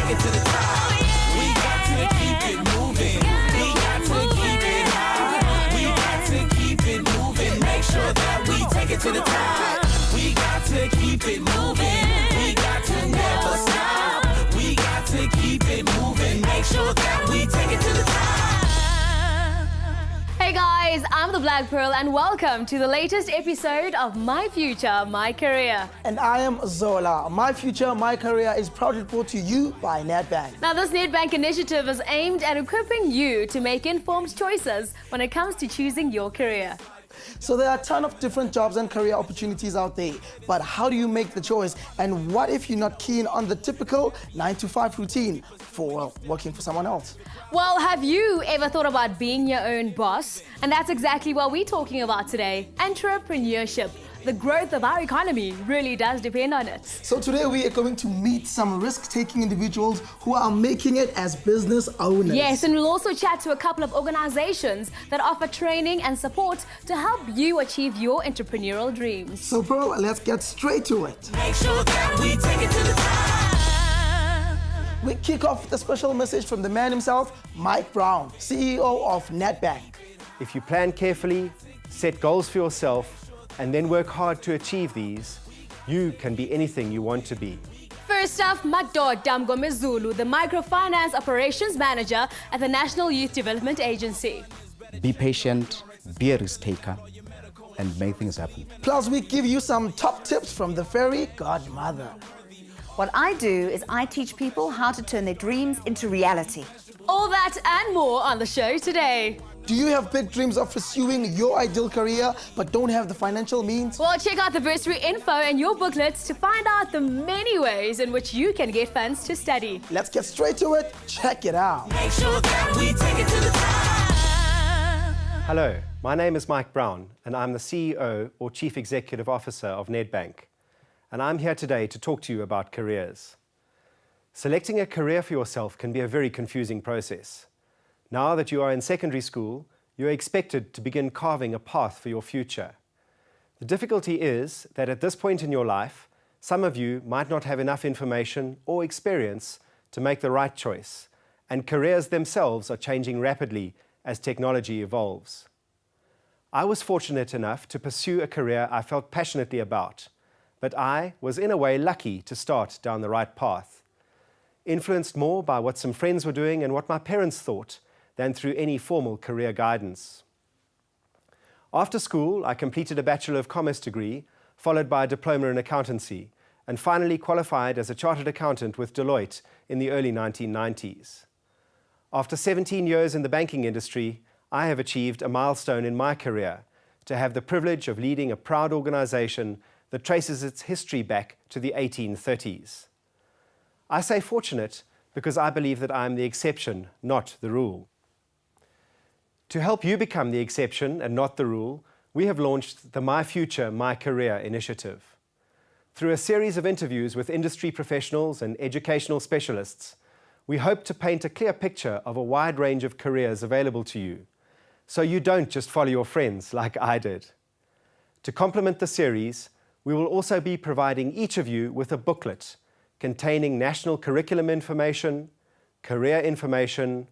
take it to the top. We got to keep it moving. We got to keep it high. We got to keep it moving. Make sure that we take it to the top. We got to keep it moving. We got to never stop. We got to keep it moving. Make sure that we take it to the top. Hey guys, I'm the Black Pearl and welcome to the latest episode of My Future, My Career. And I am Zola. My Future, My Career is proudly brought to you by Nedbank. Now this Nedbank initiative is aimed at equipping you to make informed choices when it comes to choosing your career. So there are a ton of different jobs and career opportunities out there. But how do you make the choice? And what if you're not keen on the typical 9-to-5 routine for working for someone else? Well, have you ever thought about being your own boss? And that's exactly what we're talking about today. Entrepreneurship. The growth of our economy really does depend on it. So today we are going to meet some risk-taking individuals who are making it as business owners. Yes, and we'll also chat to a couple of organizations that offer training and support to help you achieve your entrepreneurial dreams. So Pearl, let's get straight to it. Make sure that we take it to the top. We kick off with a special message from the man himself, Mike Brown, CEO of Nedbank. If you plan carefully, set goals for yourself, and then work hard to achieve these, you can be anything you want to be. First up, Madod Damgomezulu, the Microfinance Operations Manager at the National Youth Development Agency. Be patient, be a risk taker, and make things happen. Plus, we give you some top tips from the fairy godmother. What I do is I teach people how to turn their dreams into reality. All that and more on the show today. Do you have big dreams of pursuing your ideal career but don't have the financial means? Well, check out the bursary info and your booklets to find out the many ways in which you can get funds to study. Let's get straight to it. Check it out. Make sure that we take it to the top. Hello, my name is Mike Brown, and I'm the CEO or Chief Executive Officer of Nedbank. And I'm here today to talk to you about careers. Selecting a career for yourself can be a very confusing process. Now that you are in secondary school, you are expected to begin carving a path for your future. The difficulty is that at this point in your life, some of you might not have enough information or experience to make the right choice, and careers themselves are changing rapidly as technology evolves. I was fortunate enough to pursue a career I felt passionately about, but I was in a way lucky to start down the right path. Influenced more by what some friends were doing and what my parents thought than through any formal career guidance. After school, I completed a Bachelor of Commerce degree, followed by a diploma in accountancy, and finally qualified as a chartered accountant with Deloitte in the early 1990s. After 17 years in the banking industry, I have achieved a milestone in my career, to have the privilege of leading a proud organization that traces its history back to the 1830s. I say fortunate because I believe that I am the exception, not the rule. To help you become the exception and not the rule, we have launched the My Future, My Career initiative. Through a series of interviews with industry professionals and educational specialists, we hope to paint a clear picture of a wide range of careers available to you, so you don't just follow your friends like I did. To complement the series, we will also be providing each of you with a booklet containing national curriculum information, career information,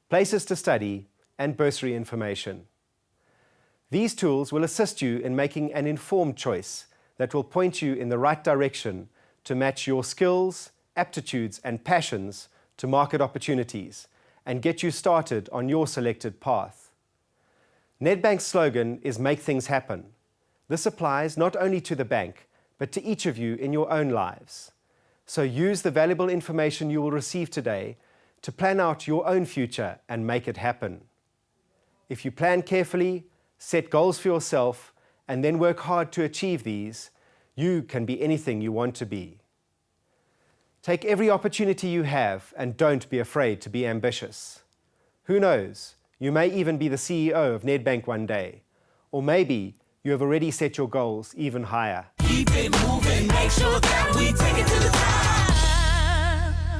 places to study, and bursary information. These tools will assist you in making an informed choice that will point you in the right direction to match your skills, aptitudes, and passions to market opportunities and get you started on your selected path. Nedbank's slogan is "Make Things Happen." This applies not only to the bank, but to each of you in your own lives. So use the valuable information you will receive today to plan out your own future and make it happen. If you plan carefully, set goals for yourself, and then work hard to achieve these, you can be anything you want to be. Take every opportunity you have and don't be afraid to be ambitious. Who knows, you may even be the CEO of Nedbank one day, or maybe you have already set your goals even higher. Keep it moving, make sure that we take it to the top.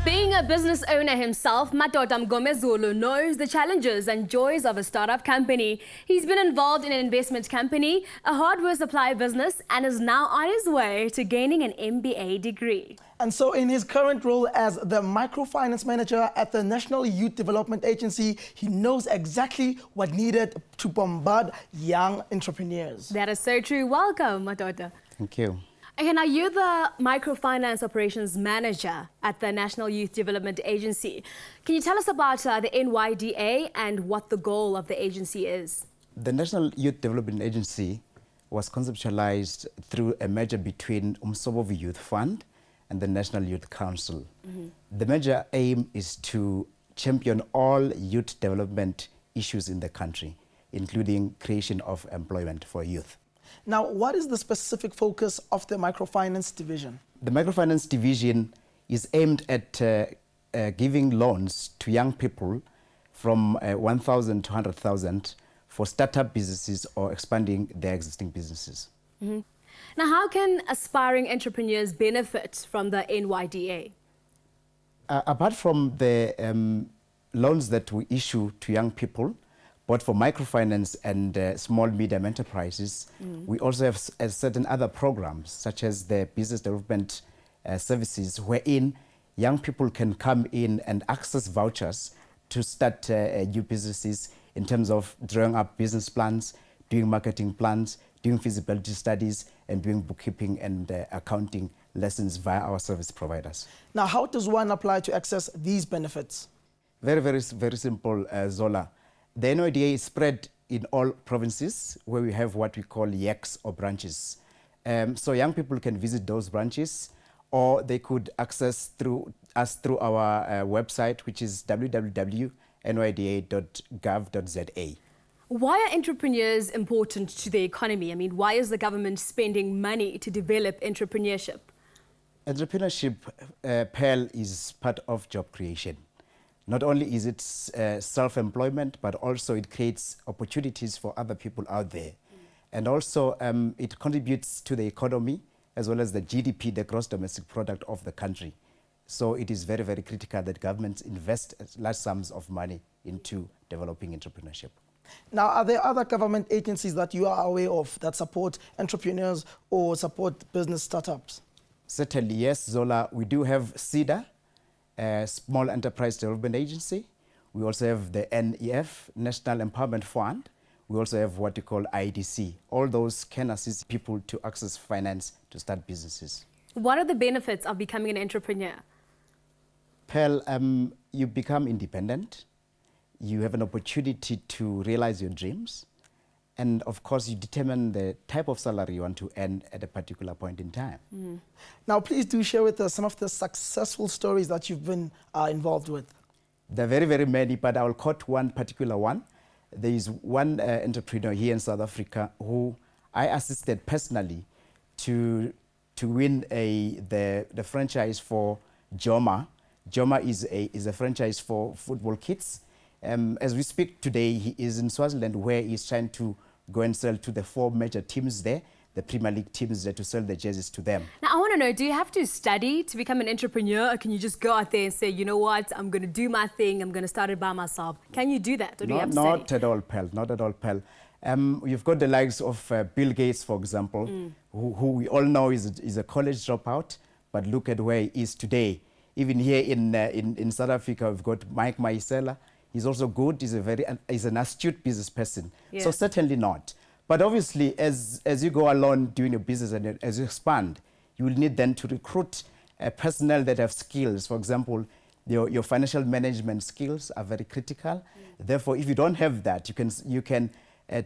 Being Being a business owner himself, Madoda Mgomezulu knows the challenges and joys of a startup company. He's been involved in an investment company, a hardware supply business, and is now on his way to gaining an MBA degree. And so in his current role as the microfinance manager at the National Youth Development Agency, he knows exactly what needed to bombard young entrepreneurs. That is so true. Welcome, Madoda. Thank you. Okay, now you're the microfinance operations manager at the National Youth Development Agency. Can you tell us about the NYDA and what the goal of the agency is? The National Youth Development Agency was conceptualized through a merger between Umsobovu Youth Fund and the National Youth Council. The major aim is to champion all youth development issues in the country, including creation of employment for youth. Now, what is the specific focus of the microfinance division? The microfinance division is aimed at giving loans to young people from 1,000 to 100,000 for startup businesses or expanding their existing businesses. Now, how can aspiring entrepreneurs benefit from the NYDA? Apart from the loans that we issue to young people, both for microfinance and small medium enterprises, we also have certain other programs, such as the business development services, wherein young people can come in and access vouchers to start new businesses in terms of drawing up business plans, doing marketing plans, doing feasibility studies, and doing bookkeeping and accounting lessons via our service providers. Now, how does one apply to access these benefits? Very simple, Zola. The NYDA is spread in all provinces where we have what we call YECs or branches. So young people can visit those branches, or they could access through our website, which is www.nyda.gov.za. Why are entrepreneurs important to the economy? I mean, why is the government spending money to develop entrepreneurship? Entrepreneurship, Pearl, is part of job creation. Not only is it self-employment, but also it creates opportunities for other people out there. And also it contributes to the economy as well as the GDP, the gross domestic product of the country. So it is very critical that governments invest large sums of money into developing entrepreneurship. Now, are there other government agencies that you are aware of that support entrepreneurs or support business startups? Certainly, yes, Zola. We do have SEDA, Small Enterprise Development Agency. We also have the NEF, National Empowerment Fund. We also have what we call IDC. All those can assist people to access finance to start businesses. What are the benefits of becoming an entrepreneur? Pearl, you become independent. You have an opportunity to realize your dreams. And of course, you determine the type of salary you want to earn at a particular point in time. Now, please do share with us some of the successful stories that you've been involved with. There are very many, but I'll quote one particular one. There is one entrepreneur here in South Africa who I assisted personally to win the franchise for Joma. Joma is a franchise for football kits. As we speak today, he is in Swaziland, where he's trying to go and sell to the 4 major teams there, the Premier League teams there, to sell the jerseys to them. Now, I want to know, do you have to study to become an entrepreneur, or can you just go out there and say, you know what, I'm going to do my thing, I'm going to start it by myself? Can you do that, or do you have to study? Not at all, Pearl. Not at all, Pearl. You've got the likes of Bill Gates, for example, who we all know is a college dropout, but look at where he is today. Even here in South Africa, we've got Mike Maisela. He's also good. He's an astute business person. Yeah. So certainly not. But obviously, as you go along doing your business and as you expand, you will need then to recruit personnel that have skills. For example, your financial management skills are very critical. Therefore, if you don't have that, you can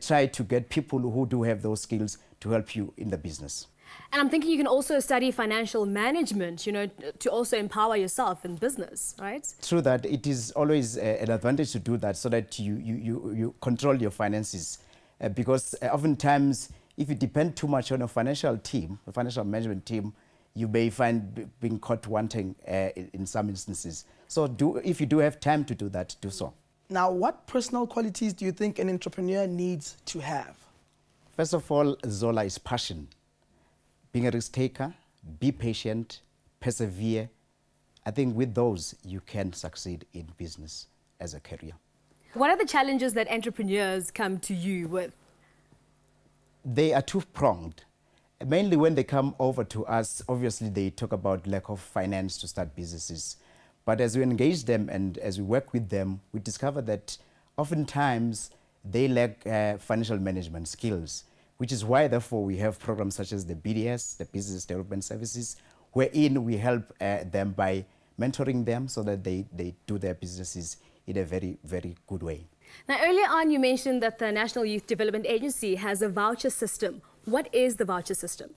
try to get people who do have those skills to help you in the business. And I'm thinking you can also study financial management, you know, to also empower yourself in business, right? True that. It is always an advantage to do that so that you control your finances. Because oftentimes, if you depend too much on a financial team, a financial management team, you may find being caught wanting in some instances. So if you do have time to do that, do so. Now, what personal qualities do you think an entrepreneur needs to have? First of all, Zola, is passion. Being a risk taker, be patient, persevere, I think with those, you can succeed in business as a career. What are the challenges that entrepreneurs come to you with? They are two-pronged. Mainly when they come over to us, obviously they talk about lack of finance to start businesses. But as we engage them and as we work with them, we discover that oftentimes they lack financial management skills, which is why therefore we have programs such as the BDS, the Business Development Services, wherein we help them by mentoring them so that they do their businesses in a very, very good way. Now, earlier on, you mentioned that the National Youth Development Agency has a voucher system. What is the voucher system?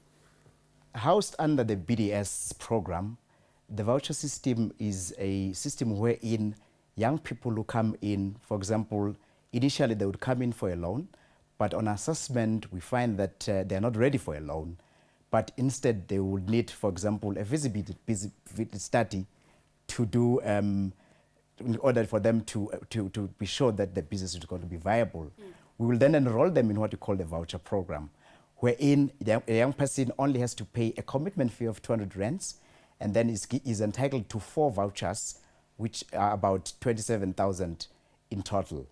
Housed under the BDS program, the voucher system is a system wherein young people who come in, for example, initially they would come in for a loan, but on assessment, we find that they're not ready for a loan. But instead, they would need, for example, a feasibility study to do in order for them to be sure that the business is going to be viable. We will then enroll them in what we call the voucher program, wherein a young person only has to pay a commitment fee of 200 rands, and then is entitled to 4 vouchers, which are about 27,000 in total.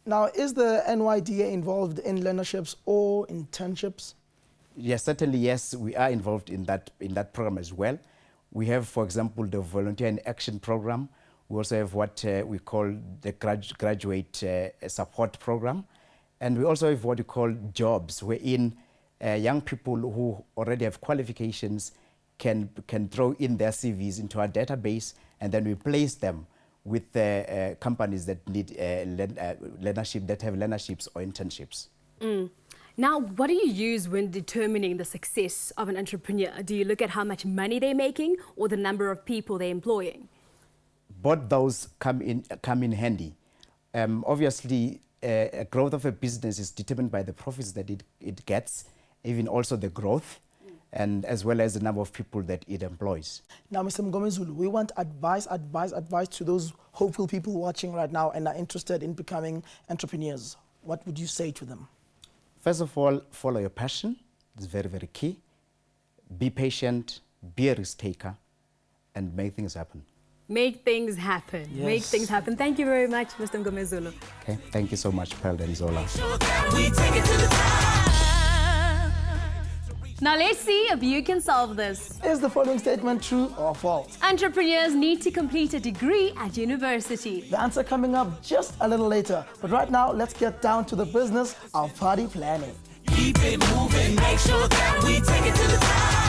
Now, is the NYDA involved in learnerships or internships? Yes, certainly, yes, we are involved in that program as well. We have, for example, the Volunteer in Action program. We also have what we call the graduate support program. And we also have what we call jobs, wherein young people who already have qualifications can throw in their CVs into our database, and then we place them with companies that need learnership, that have learnerships or internships. Now, what do you use when determining the success of an entrepreneur? Do you look at how much money they're making or the number of people they're employing? Both those come in handy. Obviously, a growth of a business is determined by the profits that it gets, even also the growth, and as well as the number of people that it employs. Now, Mr. Mgomezulu, we want advice to those hopeful people watching right now and are interested in becoming entrepreneurs. What would you say to them? First of all, follow your passion. It's very, very key. Be patient, be a risk taker, and make things happen. Make things happen. Yes. Make things happen. Thank you very much, Mr. Mgomezulu. Okay, thank you so much, Pearl and Zola. We take it to the top. Now let's see if you can solve this. Is the following statement true or false? Entrepreneurs need to complete a degree at university. The answer coming up just a little later. But right now, let's get down to the business of party planning. Keep it moving, make sure that we take it to the top.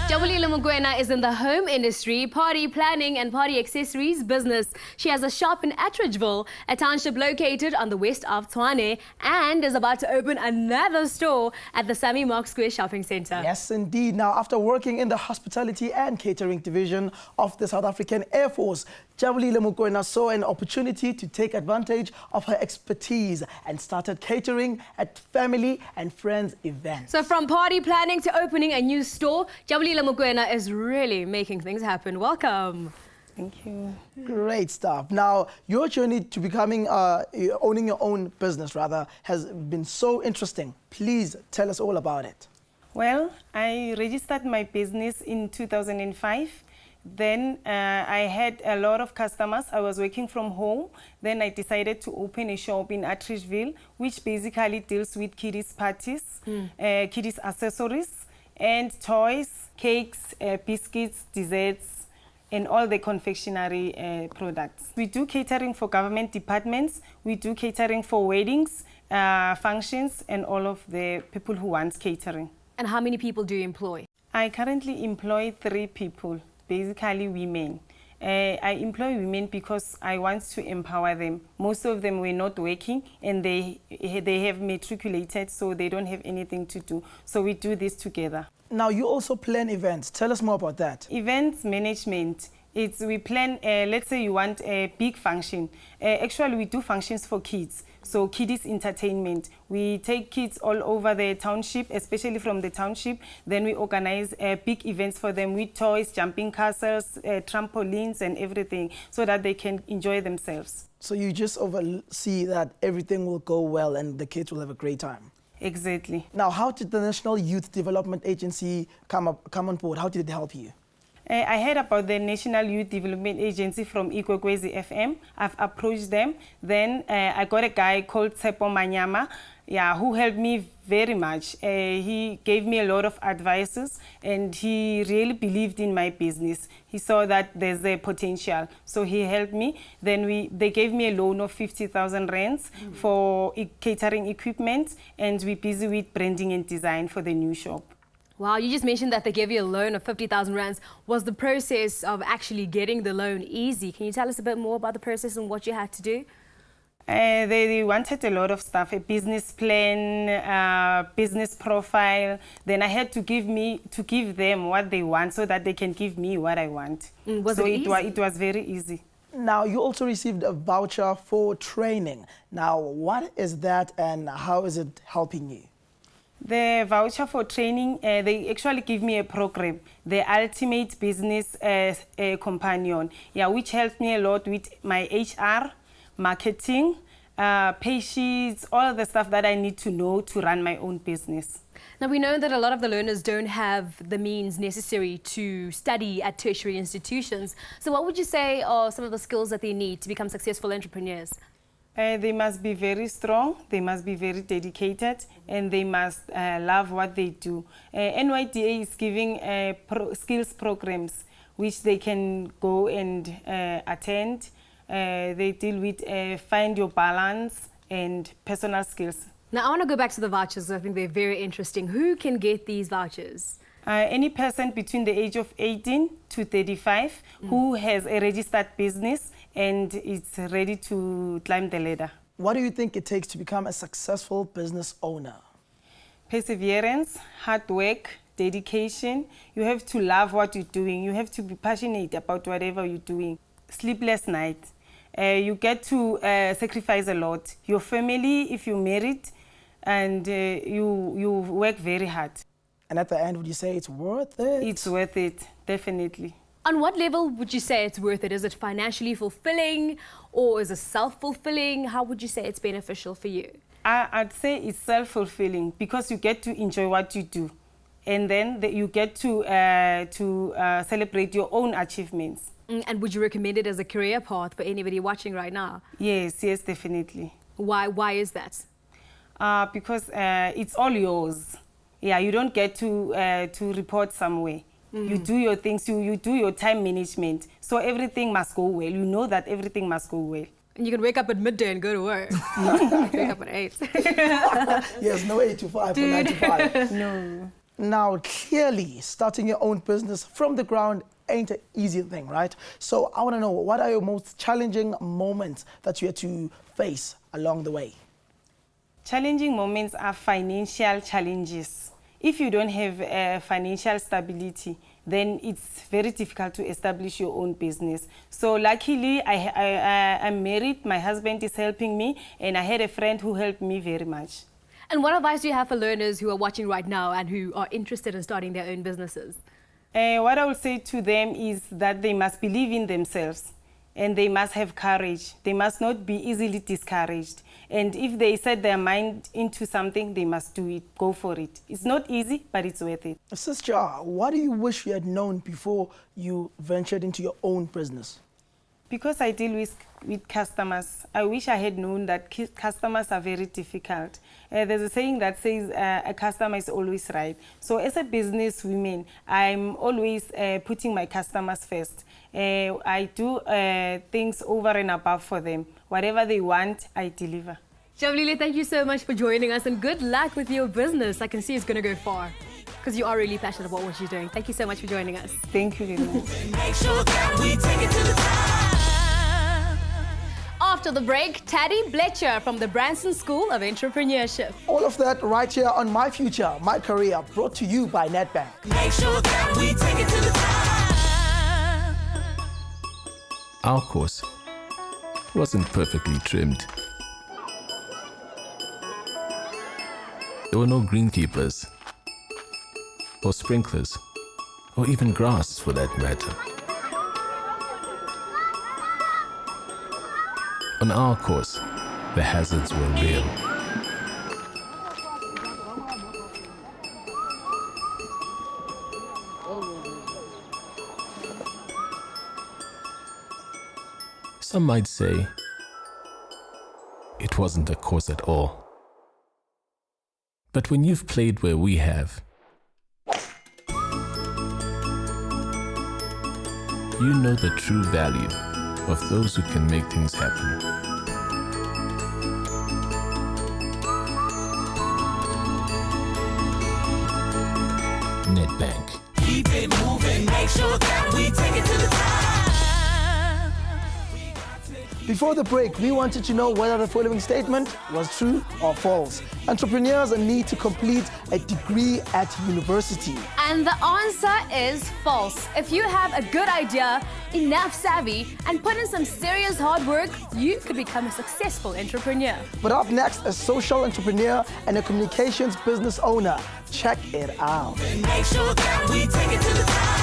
Jabulile Mugwena is in the home industry, party planning and party accessories business. She has a shop in Attridgeville, a township located on the west of Tshwane, and is about to open another store at the Sammy Mark Square Shopping Centre. Yes, indeed. Now, after working in the hospitality and catering division of the South African Air Force, Jabulile Mugwena saw an opportunity to take advantage of her expertise and started catering at family and friends events. So from party planning to opening a new store, Jabulile Mugwena is really making things happen. Welcome. Thank you. Great stuff. Now, your journey to becoming, owning your own business, rather, has been so interesting. Please tell us all about it. Well, I registered my business in 2005. Then I had a lot of customers. I was working from home. Then I decided to open a shop in Attridgeville, which basically deals with kiddies parties, kiddies accessories, and toys, cakes, biscuits, desserts, and all the confectionery products. We do catering for government departments. We do catering for weddings, functions, and all of the people who want catering. And how many people do you employ? I currently employ 3 people. Basically women. I employ women because I want to empower them. Most of them were not working and they have matriculated, so they don't have anything to do. So we do this together. Now, you also plan events. Tell us more about that. Events management. We plan, let's say you want a big function. Actually, we do functions for kids. So kiddies entertainment. We take kids all over the township, especially from the township. Then we organize big events for them with toys, jumping castles, trampolines and everything so that they can enjoy themselves. So you just oversee that everything will go well and the kids will have a great time. Exactly. Now, how did the National Youth Development Agency come on board? How did it help you? I heard about the National Youth Development Agency from Ikwekwezi FM. I've approached them. Then I got a guy called Tsepo Manyama, who helped me very much. He gave me a lot of advices, and he really believed in my business. He saw that there's a potential, so he helped me. Then they gave me a loan of 50,000 rands for catering equipment, and we're busy with branding and design for the new shop. Wow, you just mentioned that they gave you a loan of 50,000 rands. Was the process of actually getting the loan easy? Can you tell us a bit more about the process and what you had to do? They wanted a lot of stuff, a business plan, business profile. Then I had to give them what they want so that they can give me what I want. Was so it easy? it was very easy. Now, you also received a voucher for training. Now, what is that and how is it helping you? The voucher for training, they actually give me a program, the Ultimate Business Companion, which helped me a lot with my HR, marketing, pay sheets, all the stuff that I need to know to run my own business. Now, we know that a lot of the learners don't have the means necessary to study at tertiary institutions. So what would you say are some of the skills that they need to become successful entrepreneurs? They must be very strong, they must be very dedicated, and they must love what they do. NYDA is giving skills programs which they can go and attend. They deal with find your balance and personal skills. Now, I want to go back to the vouchers. I think they're very interesting. Who can get these vouchers? Any person between the age of 18 to 35 who has a registered business and is ready to climb the ladder. What do you think it takes to become a successful business owner? Perseverance, hard work, dedication. You have to love what you're doing. You have to be passionate about whatever you're doing. Sleepless nights. You get to sacrifice a lot. Your family, if you're married, and you work very hard. And at the end, would you say it's worth it? It's worth it, definitely. On what level would you say it's worth it? Is it financially fulfilling or is it self-fulfilling? How would you say it's beneficial for you? I'd say it's self-fulfilling because you get to enjoy what you do. And then you get to celebrate your own achievements. And would you recommend it as a career path for anybody watching right now? Yes, definitely. Why is that? Because it's all yours. You don't get to report somewhere. You do your things, you do your time management. So everything must go well. You know that everything must go well. And you can wake up at midday and go to work. Wake up at 8. Yes, no 8 to 5 or 9 to 5. No. Now, clearly, starting your own business from the ground ain't an easy thing, right? So I want to know, what are your most challenging moments that you had to face along the way? Challenging moments are financial challenges. If you don't have financial stability, then it's very difficult to establish your own business. So luckily, I'm married, my husband is helping me, and I had a friend who helped me very much. And what advice do you have for learners who are watching right now and who are interested in starting their own businesses? What I will say to them is that they must believe in themselves and they must have courage. They must not be easily discouraged. And if they set their mind into something, they must do it, go for it. It's not easy, but it's worth it. Sister, what do you wish you had known before you ventured into your own business? Because I deal with customers, I wish I had known that customers are very difficult. There's a saying that says a customer is always right. So as a businesswoman, I'm always putting my customers first. I do things over and above for them. Whatever they want, I deliver. Jabulile, thank you so much for joining us and good luck with your business. I can see it's going to go far because you are really passionate about what you're doing. Thank you so much for joining us. Thank you very much. Make sure that we take it to the top. After the break, Taddy Blecher from the Branson School of Entrepreneurship. All of that right here on My Future, My Career, brought to you by Nedbank. Make sure that we take it to the top. Our course wasn't perfectly trimmed. There were no greenkeepers, or sprinklers, or even grass for that matter. On our course, the hazards were real. Some might say it wasn't a course at all. But when you've played where we have, you know the true value of those who can make things happen. Nedbank. Keep it moving, make sure that we take it to the top. Before the break, we wanted to know whether the following statement was true or false. Entrepreneurs need to complete a degree at university. And the answer is false. If you have a good idea, enough savvy, and put in some serious hard work, you could become a successful entrepreneur. But up next, a social entrepreneur and a communications business owner. Check it out. Make sure that we take it to the top.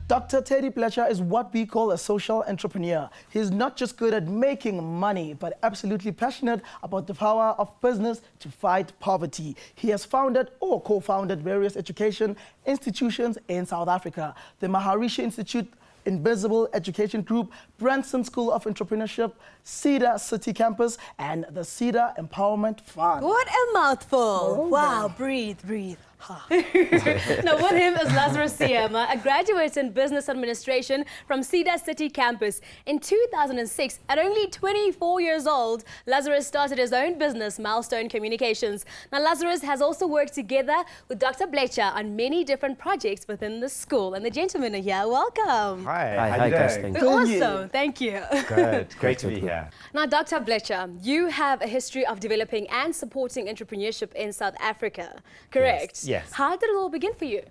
Dr. Teddy Pletcher is what we call a social entrepreneur. He's not just good at making money, but absolutely passionate about the power of business to fight poverty. He has founded or co-founded various education institutions in South Africa. The Maharishi Institute, Invisible Education Group, Branson School of Entrepreneurship, Cedar City Campus, and the Cedar Empowerment Fund. What a mouthful. Wow, breathe. Now with him is Lazarus Siema, a graduate in business administration from Cedar City Campus. In 2006, at only 24 years old, Lazarus started his own business, Milestone Communications. Now Lazarus has also worked together with Dr. Pletcher on many different projects within the school. And the gentlemen are here. Welcome. Hi, how you doing? Awesome, thank you. Good, great to be here. Now, Dr. Pletcher, you have a history of developing and supporting entrepreneurship in South Africa, correct? Yes. How did it all begin for you?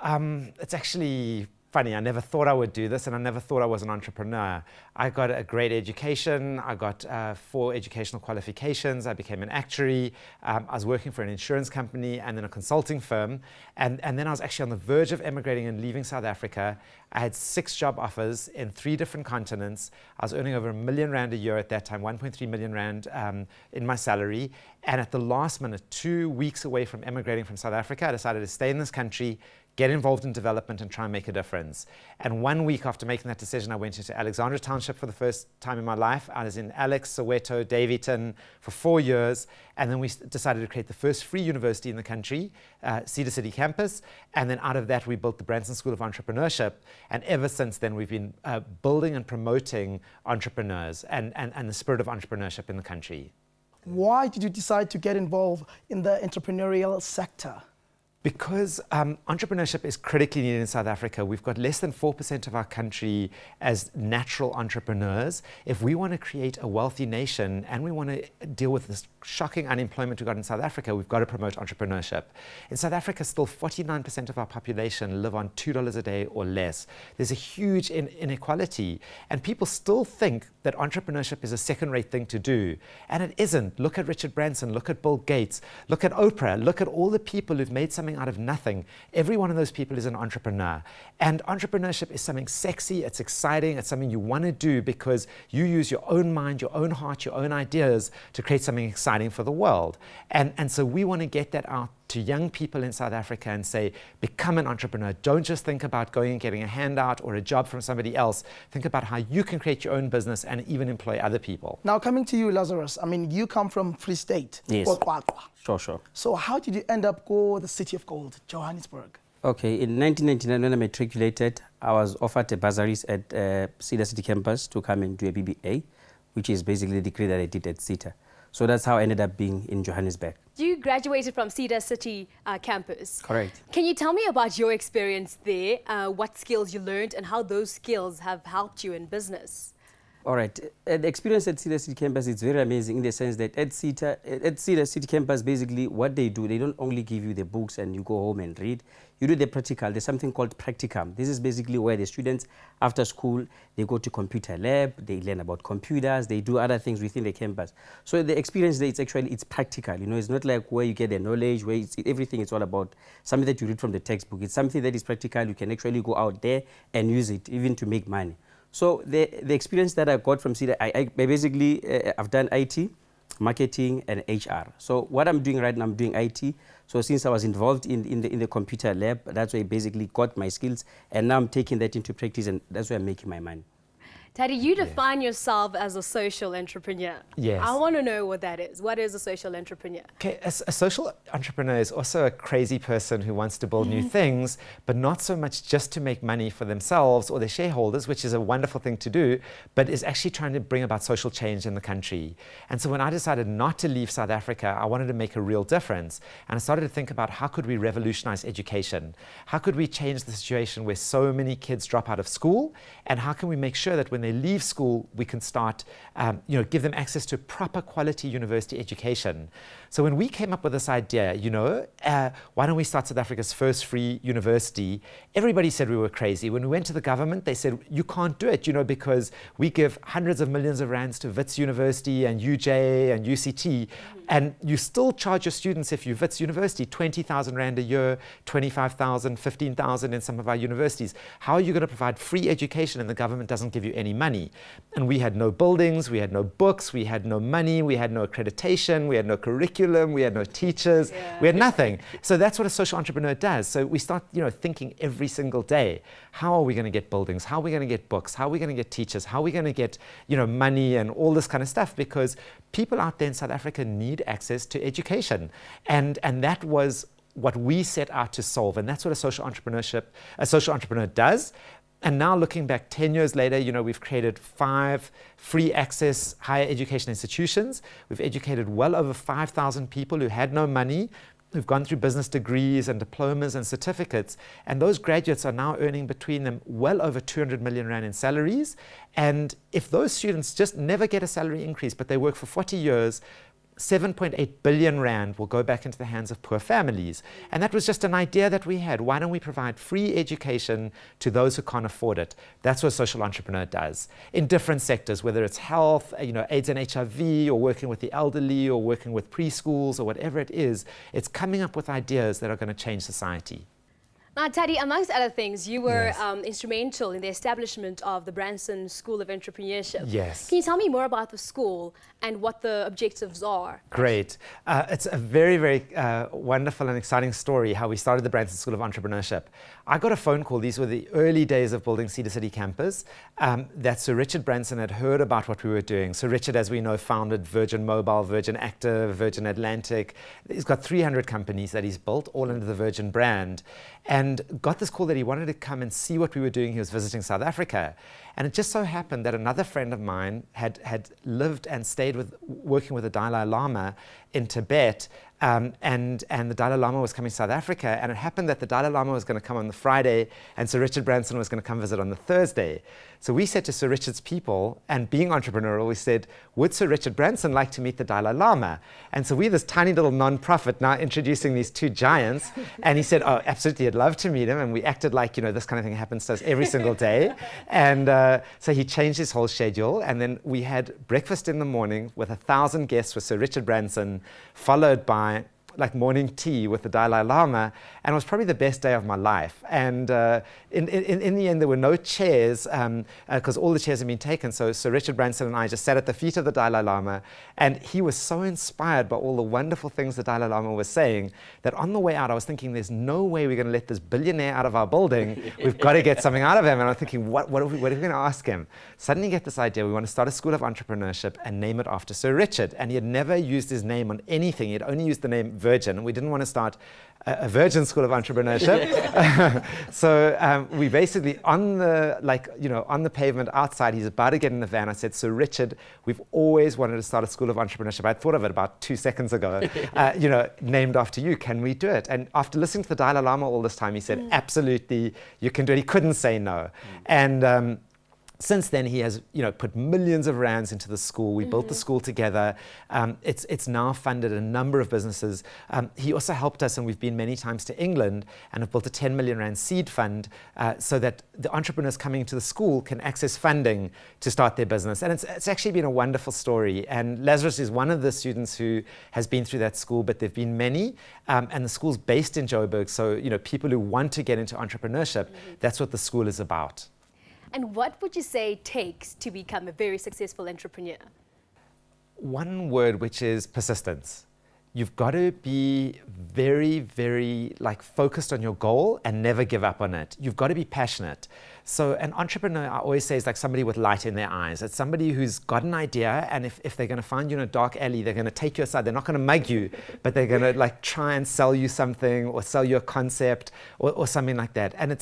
It's actually funny. I never thought I would do this, and I never thought I was an entrepreneur. I got a great education. I got 4 educational qualifications. I became an actuary. I was working for an insurance company and then a consulting firm. And then I was actually on the verge of emigrating and leaving South Africa. I had 6 job offers in 3 different continents. I was earning over R1 million a year at that time, 1.3 million rand in my salary. And at the last minute, 2 weeks away from emigrating from South Africa, I decided to stay in this country, get involved in development and try and make a difference. And 1 week after making that decision, I went into Alexandra Township for the first time in my life. I was in Alex, Soweto, Daveyton for 4 years. And then we decided to create the first free university in the country, Cedar City Campus. And then out of that, we built the Branson School of Entrepreneurship. And ever since then, we've been building and promoting entrepreneurs and the spirit of entrepreneurship in the country. Why did you decide to get involved in the entrepreneurial sector? Because entrepreneurship is critically needed in South Africa. We've got less than 4% of our country as natural entrepreneurs. If we want to create a wealthy nation and we want to deal with this shocking unemployment we've got in South Africa, we've got to promote entrepreneurship. In South Africa, still 49% of our population live on $2 a day or less. There's a huge inequality, and people still think that entrepreneurship is a second-rate thing to do, and it isn't. Look at Richard Branson, look at Bill Gates, look at Oprah, look at all the people who've made something out of nothing. Every one of those people is an entrepreneur. And entrepreneurship is something sexy, it's exciting, it's something you want to do because you use your own mind, your own heart, your own ideas to create something exciting for the world. And so we want to get that out to young people in South Africa and say, become an entrepreneur. Don't just think about going and getting a handout or a job from somebody else. Think about how you can create your own business and even employ other people. Now, coming to you, Lazarus, I mean, you come from Free State. Yes. Or KwaKwa. Sure. So how did you end up go the City of Gold, Johannesburg? Okay, in 1999, when I matriculated, I was offered a bursaries at Cedar City Campus to come and do a BBA, which is basically the degree that I did at CETA. So that's how I ended up being in Johannesburg. You graduated from Cedar City Campus. Correct. Can you tell me about your experience there, what skills you learned and how those skills have helped you in business? All right. The experience at Cedar City Campus is very amazing in the sense that at Cedar City Campus, basically what they do, they don't only give you the books and you go home and read. You do the practical. There's something called practicum. This is basically where the students, after school, they go to computer lab, they learn about computers, they do other things within the campus. So the experience there, it's practical. You know, it's not like where you get the knowledge, where everything is all about something that you read from the textbook. It's something that is practical. You can actually go out there and use it, even to make money. So the experience that I got from CETA, I basically, I've done IT, marketing, and HR. So what I'm doing right now, I'm doing IT. So since I was involved in the computer lab, that's where I basically got my skills, and now I'm taking that into practice, and that's where I'm making my money. Teddy, you define yourself as a social entrepreneur. Yes. I want to know what that is. What is a social entrepreneur? Okay, a social entrepreneur is also a crazy person who wants to build new things, but not so much just to make money for themselves or their shareholders, which is a wonderful thing to do, but is actually trying to bring about social change in the country. And so when I decided not to leave South Africa, I wanted to make a real difference. And I started to think about how could we revolutionize education? How could we change the situation where so many kids drop out of school? And how can we make sure that when they leave school, we can start, give them access to proper quality university education. So when we came up with this idea, why don't we start South Africa's first free university? Everybody said we were crazy. When we went to the government, they said, you can't do it, because we give hundreds of millions of rands to Wits University and UJ and UCT, and you still charge your students, if you Wits University, 20,000 rand a year, 25,000, 15,000 in some of our universities. How are you going to provide free education and the government doesn't give you any money? And we had no buildings, we had no books, we had no money, we had no accreditation, we had no curriculum, we had no teachers, we had nothing. So that's what a social entrepreneur does. So we start, thinking every single day, how are we going to get buildings? How are we going to get books? How are we going to get teachers? How are we going to get, money and all this kind of stuff? Because people out there in South Africa need access to education. And that was what we set out to solve. And that's what a social entrepreneur does. And now looking back 10 years later, we've created 5 free access higher education institutions. We've educated well over 5,000 people who had no money, who've gone through business degrees and diplomas and certificates. And those graduates are now earning between them well over 200 million rand in salaries. And if those students just never get a salary increase, but they work for 40 years, 7.8 billion rand will go back into the hands of poor families. And that was just an idea that we had. Why don't we provide free education to those who can't afford it? That's what a social entrepreneur does in different sectors, whether it's health, AIDS and HIV, or working with the elderly, or working with preschools, or whatever it is. It's coming up with ideas that are going to change society. Now, Teddy, amongst other things, you were instrumental in the establishment of the Branson School of Entrepreneurship. Yes. Can you tell me more about the school and what the objectives are? Great. It's a very, very wonderful and exciting story how we started the Branson School of Entrepreneurship. I got a phone call, these were the early days of building Cedar City campus, that Sir Richard Branson had heard about what we were doing. Sir Richard, as we know, founded Virgin Mobile, Virgin Active, Virgin Atlantic. He's got 300 companies that he's built, all under the Virgin brand. And got this call that he wanted to come and see what we were doing. He was visiting South Africa. And it just so happened that another friend of mine had lived and stayed working with the Dalai Lama in Tibet, and the Dalai Lama was coming to South Africa, and it happened that the Dalai Lama was going to come on the Friday, and Sir Richard Branson was going to come visit on the Thursday. So we said to Sir Richard's people, and being entrepreneurial, we said, would Sir Richard Branson like to meet the Dalai Lama? And so we're this tiny little non-profit now introducing these 2 giants, and he said, oh, absolutely, I'd love to meet him, and we acted like, this kind of thing happens to us every single day. And so he changed his whole schedule, and then we had breakfast in the morning with 1,000 guests with Sir Richard Branson, followed by morning tea with the Dalai Lama, and it was probably the best day of my life. And in the end, there were no chairs because all the chairs had been taken. So Sir Richard Branson and I just sat at the feet of the Dalai Lama, and he was so inspired by all the wonderful things the Dalai Lama was saying that on the way out, I was thinking, there's no way we're going to let this billionaire out of our building. We've got to get something out of him. And I was thinking, what are we going to ask him? Suddenly get this idea, we want to start a school of entrepreneurship and name it after Sir Richard. And he had never used his name on anything. He had only used the name Virgin. We didn't want to start a Virgin School of Entrepreneurship. So we basically, on the pavement outside, he's about to get in the van. I said, Sir Richard, we've always wanted to start a School of Entrepreneurship. I thought of it about 2 seconds ago, named after you. Can we do it? And after listening to the Dalai Lama all this time, he said, absolutely, you can do it. He couldn't say no. And since then, he has, put millions of rands into the school. We built the school together. It's now funded a number of businesses. He also helped us, and we've been many times to England and have built a 10 million rand seed fund so that the entrepreneurs coming into the school can access funding to start their business. And it's actually been a wonderful story. And Lazarus is one of the students who has been through that school, but there have been many. And the school's based in Joburg. So, people who want to get into entrepreneurship, that's what the school is about. And what would you say takes to become a very successful entrepreneur? One word, which is persistence. You've got to be very, very focused on your goal and never give up on it. You've got to be passionate. So an entrepreneur, I always say, is like somebody with light in their eyes. It's somebody who's got an idea, and if they're going to find you in a dark alley, they're going to take you aside. They're not going to mug you, but they're going to like try and sell you something or sell you a concept or something like that. And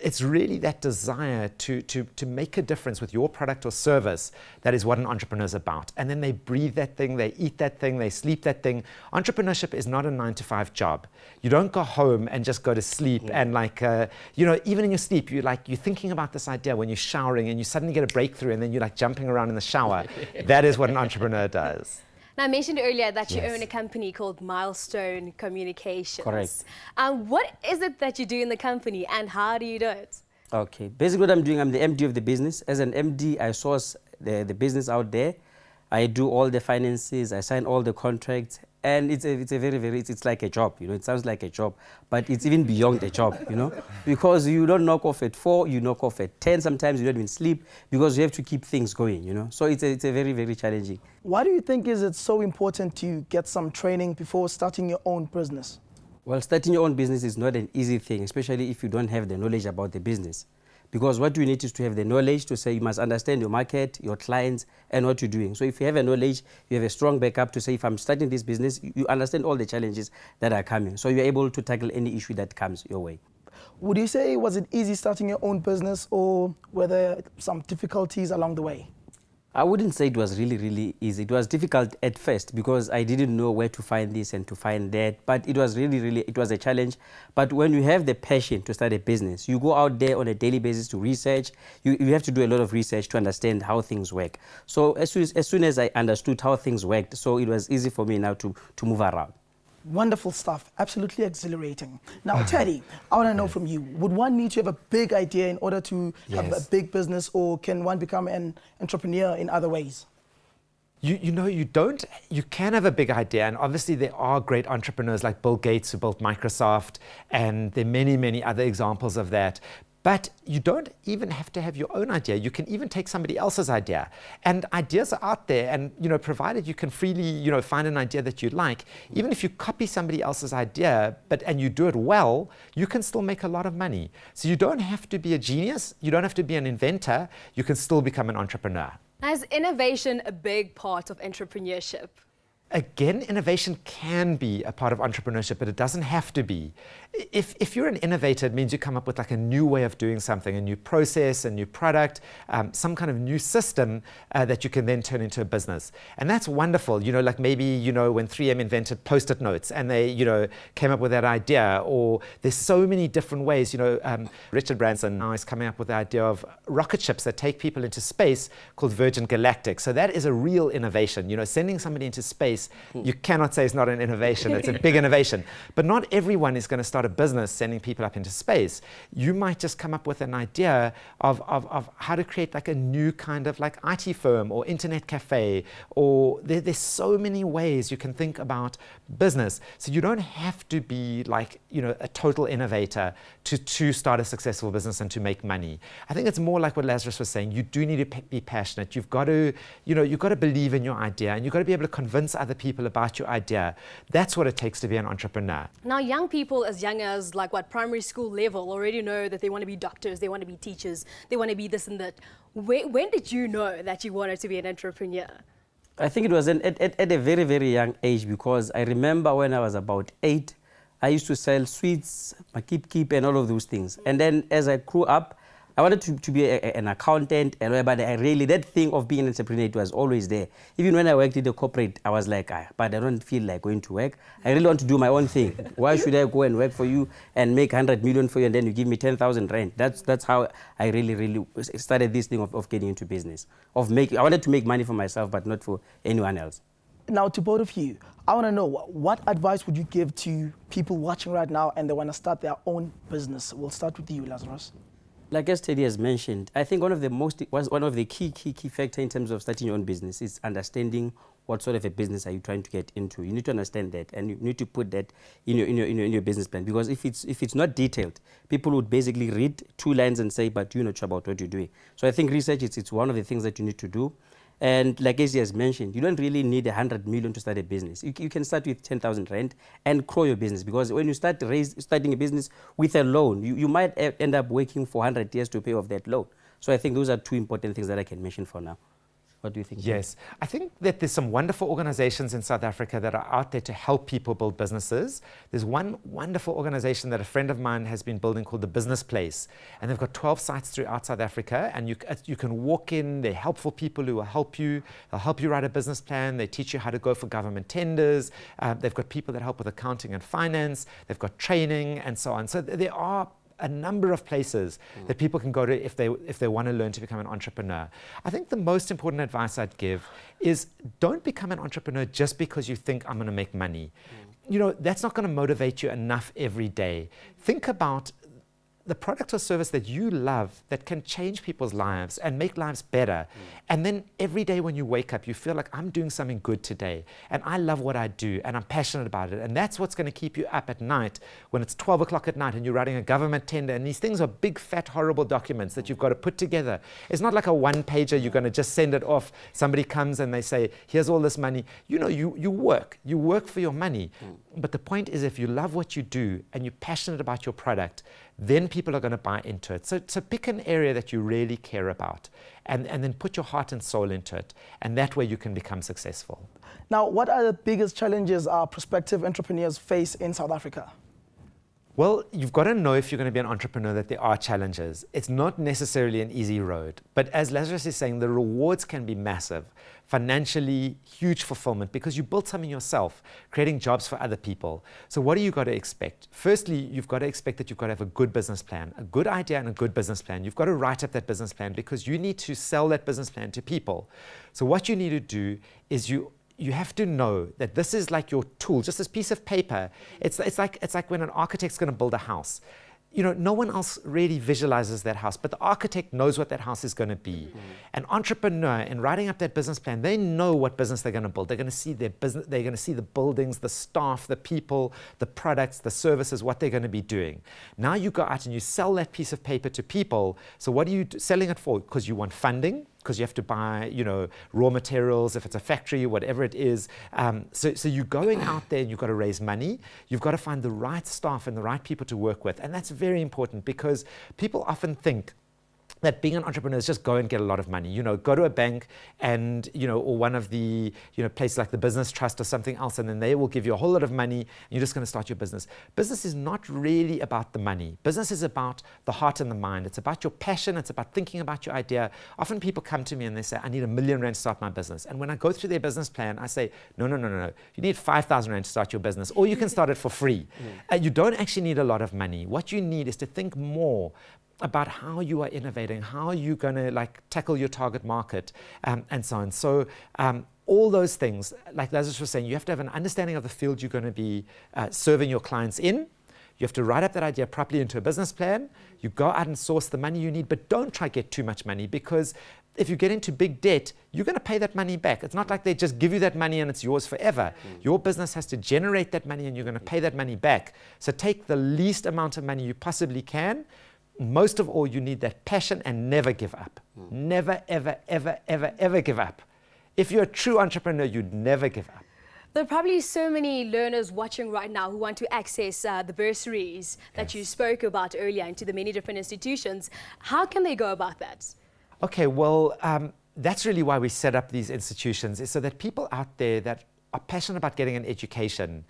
it's really that desire to make a difference with your product or service that is what an entrepreneur is about. And then they breathe that thing, they eat that thing, they sleep that thing. Entrepreneurship is not a 9-to-5 job. You don't go home and just go to sleep and like, even in your sleep, you're thinking about this idea when you're showering and you suddenly get a breakthrough and then you're like jumping around in the shower. That is what an entrepreneur does. Now, I mentioned earlier that you Yes. own a company called Milestone Communications. Correct. What is it that you do in the company and how do you do it? Okay, basically what I'm doing, I'm the MD of the business. As an MD, I source the business out there. I do all the finances, I sign all the contracts, and it's like a job, it sounds like a job, but it's even beyond a job, because you don't knock off at 4, you knock off at 10, sometimes you don't even sleep, because you have to keep things going, so it's a very, very challenging. Why do you think is it so important to get some training before starting your own business? Well, starting your own business is not an easy thing, especially if you don't have the knowledge about the business. Because what you need is to have the knowledge to say you must understand your market, your clients, and what you're doing. So if you have a knowledge, you have a strong backup to say, if I'm starting this business, you understand all the challenges that are coming. So you're able to tackle any issue that comes your way. Would you say, was it easy starting your own business, or were there some difficulties along the way? I wouldn't say it was really, really easy. It was difficult at first because I didn't know where to find this and to find that. But it was it was a challenge. But when you have the passion to start a business, you go out there on a daily basis to research. You have to do a lot of research to understand how things work. So as soon as I understood how things worked, so it was easy for me now to move around. Wonderful stuff, absolutely exhilarating. Now, Teddy, I want to know from you, would one need to have a big idea in order to have a big business, or can one become an entrepreneur in other ways? You can have a big idea, and obviously there are great entrepreneurs like Bill Gates who built Microsoft, and there are many, many other examples of that. But you don't even have to have your own idea. You can even take somebody else's idea. And ideas are out there, and provided you can freely find an idea that you like, even if you copy somebody else's idea and you do it well, you can still make a lot of money. So you don't have to be a genius, you don't have to be an inventor, you can still become an entrepreneur. Is innovation a big part of entrepreneurship? Again, innovation can be a part of entrepreneurship, but it doesn't have to be. If you're an innovator, it means you come up with like a new way of doing something, a new process, a new product, some kind of new system that you can then turn into a business. And that's wonderful. Like maybe, when 3M invented Post-it notes and they, came up with that idea, or there's so many different ways. Richard Branson now is coming up with the idea of rocket ships that take people into space called Virgin Galactic. So that is a real innovation. Sending somebody into space, you cannot say it's not an innovation. It's a big innovation. But not everyone is going to start a business sending people up into space. You might just come up with an idea of how to create like a new kind of like IT firm or internet cafe, or there's so many ways you can think about business. So you don't have to be like, a total innovator to start a successful business and to make money. I think it's more like what Lazarus was saying. You do need to be passionate. You've got to, you've got to believe in your idea, and you've got to be able to convince other people about your idea. That's what it takes to be an entrepreneur. Now, young people as young as primary school level already know that they want to be doctors, they want to be teachers, they want to be this and that. When did you know that you wanted to be an entrepreneur? I think it was at a very, very young age, because I remember when I was about 8, I used to sell sweets, keep and all of those things. And then as I grew up, I wanted to be an accountant, but that thing of being an entrepreneur, it was always there. Even when I worked in the corporate, I was like, but I don't feel like going to work. I really want to do my own thing. Why should I go and work for you and make 100 million for you and then you give me 10,000 rand? That's how I really started this thing of getting into business. I wanted to make money for myself, but not for anyone else. Now, to both of you, I want to know, what advice would you give to people watching right now and they want to start their own business? We'll start with you, Lazarus. Like as Teddy has mentioned, I think one of the key factors in terms of starting your own business is understanding what sort of a business are you trying to get into. You need to understand that, and you need to put that in your business plan. Because if it's not detailed, people would basically read 2 lines and say, but you're not sure about what you're doing. So I think research it's one of the things that you need to do. And like Casey has mentioned, you don't really need 100 million to start a business. You can start with 10,000 rand and grow your business, because when you start starting a business with a loan, you might end up working for 100 years to pay off that loan. So I think those are two important things that I can mention for now. What do you think? Yes, I think that there's some wonderful organizations in South Africa that are out there to help people build businesses. There's one wonderful organization that a friend of mine has been building called the Business Place, and they've got 12 sites throughout South Africa, and you can walk in. They're helpful people who will help you. They'll help you write a business plan. They teach you how to go for government tenders. They've got people that help with accounting and finance. They've got training and so on. So there are a number of places that people can go to if they want to learn to become an entrepreneur. I think the most important advice I'd give is don't become an entrepreneur just because you think I'm going to make money. You know, that's not going to motivate you enough every day. Think about the product or service that you love that can change people's lives and make lives better. And then every day when you wake up, you feel like I'm doing something good today. And I love what I do and I'm passionate about it. And that's what's going to keep you up at night when it's 12 o'clock at night and you're writing a government tender. And these things are big, fat, horrible documents that you've got to put together. It's not like a one-pager, you're going to just send it off. Somebody comes and they say, here's all this money. You know, you work for your money. But the point is, if you love what you do and you're passionate about your product, then people are going to buy into it. So pick an area that you really care about and then put your heart and soul into it. And that way you can become successful. Now, what are the biggest challenges our prospective entrepreneurs face in South Africa? Well, you've got to know if you're going to be an entrepreneur that there are challenges. It's not necessarily an easy road. But as Lazarus is saying, the rewards can be massive. Financially, huge fulfillment because you built something yourself, creating jobs for other people. So what do you got to expect? Firstly, you've got to expect that you've got to have a good business plan, a good idea and a good business plan. You've got to write up that business plan because you need to sell that business plan to people. So what you need to do is you have to know that this is like your tool, just this piece of paper. It's like when an architect's going to build a house. You know, no one else really visualizes that house, but the architect knows what that house is going to be. An entrepreneur, in writing up that business plan, they know what business they're going to build. They're going to see their business, they're going to see the buildings, the staff, the people, the products, the services, what they're going to be doing. Now you go out and you sell that piece of paper to people. So what are you selling it for? Because you want funding, because you have to buy, you know, raw materials, if it's a factory, whatever it is. So you're going out there and you've got to raise money. You've got to find the right staff and the right people to work with. And that's very important because people often think that being an entrepreneur is just go and get a lot of money. You know, go to a bank and, you know, or one of the, you know, places like the Business Trust or something else, and then they will give you a whole lot of money and you're just going to start your business. Business is not really about the money. Business is about the heart and the mind. It's about your passion. It's about thinking about your idea. Often people come to me and they say, I need R1 million to start my business. And when I go through their business plan, I say, no. You need 5,000 Rand to start your business, or you can start it for free. You don't actually need a lot of money. What you need is to think more about how you are innovating, how you're going to like tackle your target market, and so on. So all those things, like Lazarus was saying, you have to have an understanding of the field you're going to be serving your clients in. You have to write up that idea properly into a business plan. You go out and source the money you need, but don't try to get too much money, because if you get into big debt, you're going to pay that money back. It's not like they just give you that money and it's yours forever. Your business has to generate that money and you're going to pay that money back. So take the least amount of money you possibly can. Most of all, you need that passion and never give up. Never, ever, ever, ever, ever give up. If you're a true entrepreneur, you'd never give up. There are probably so many learners watching right now who want to access the bursaries that you spoke about earlier into the many different institutions. How can they go about that? Okay, well, that's really why we set up these institutions, is so that people out there that are passionate about getting an education,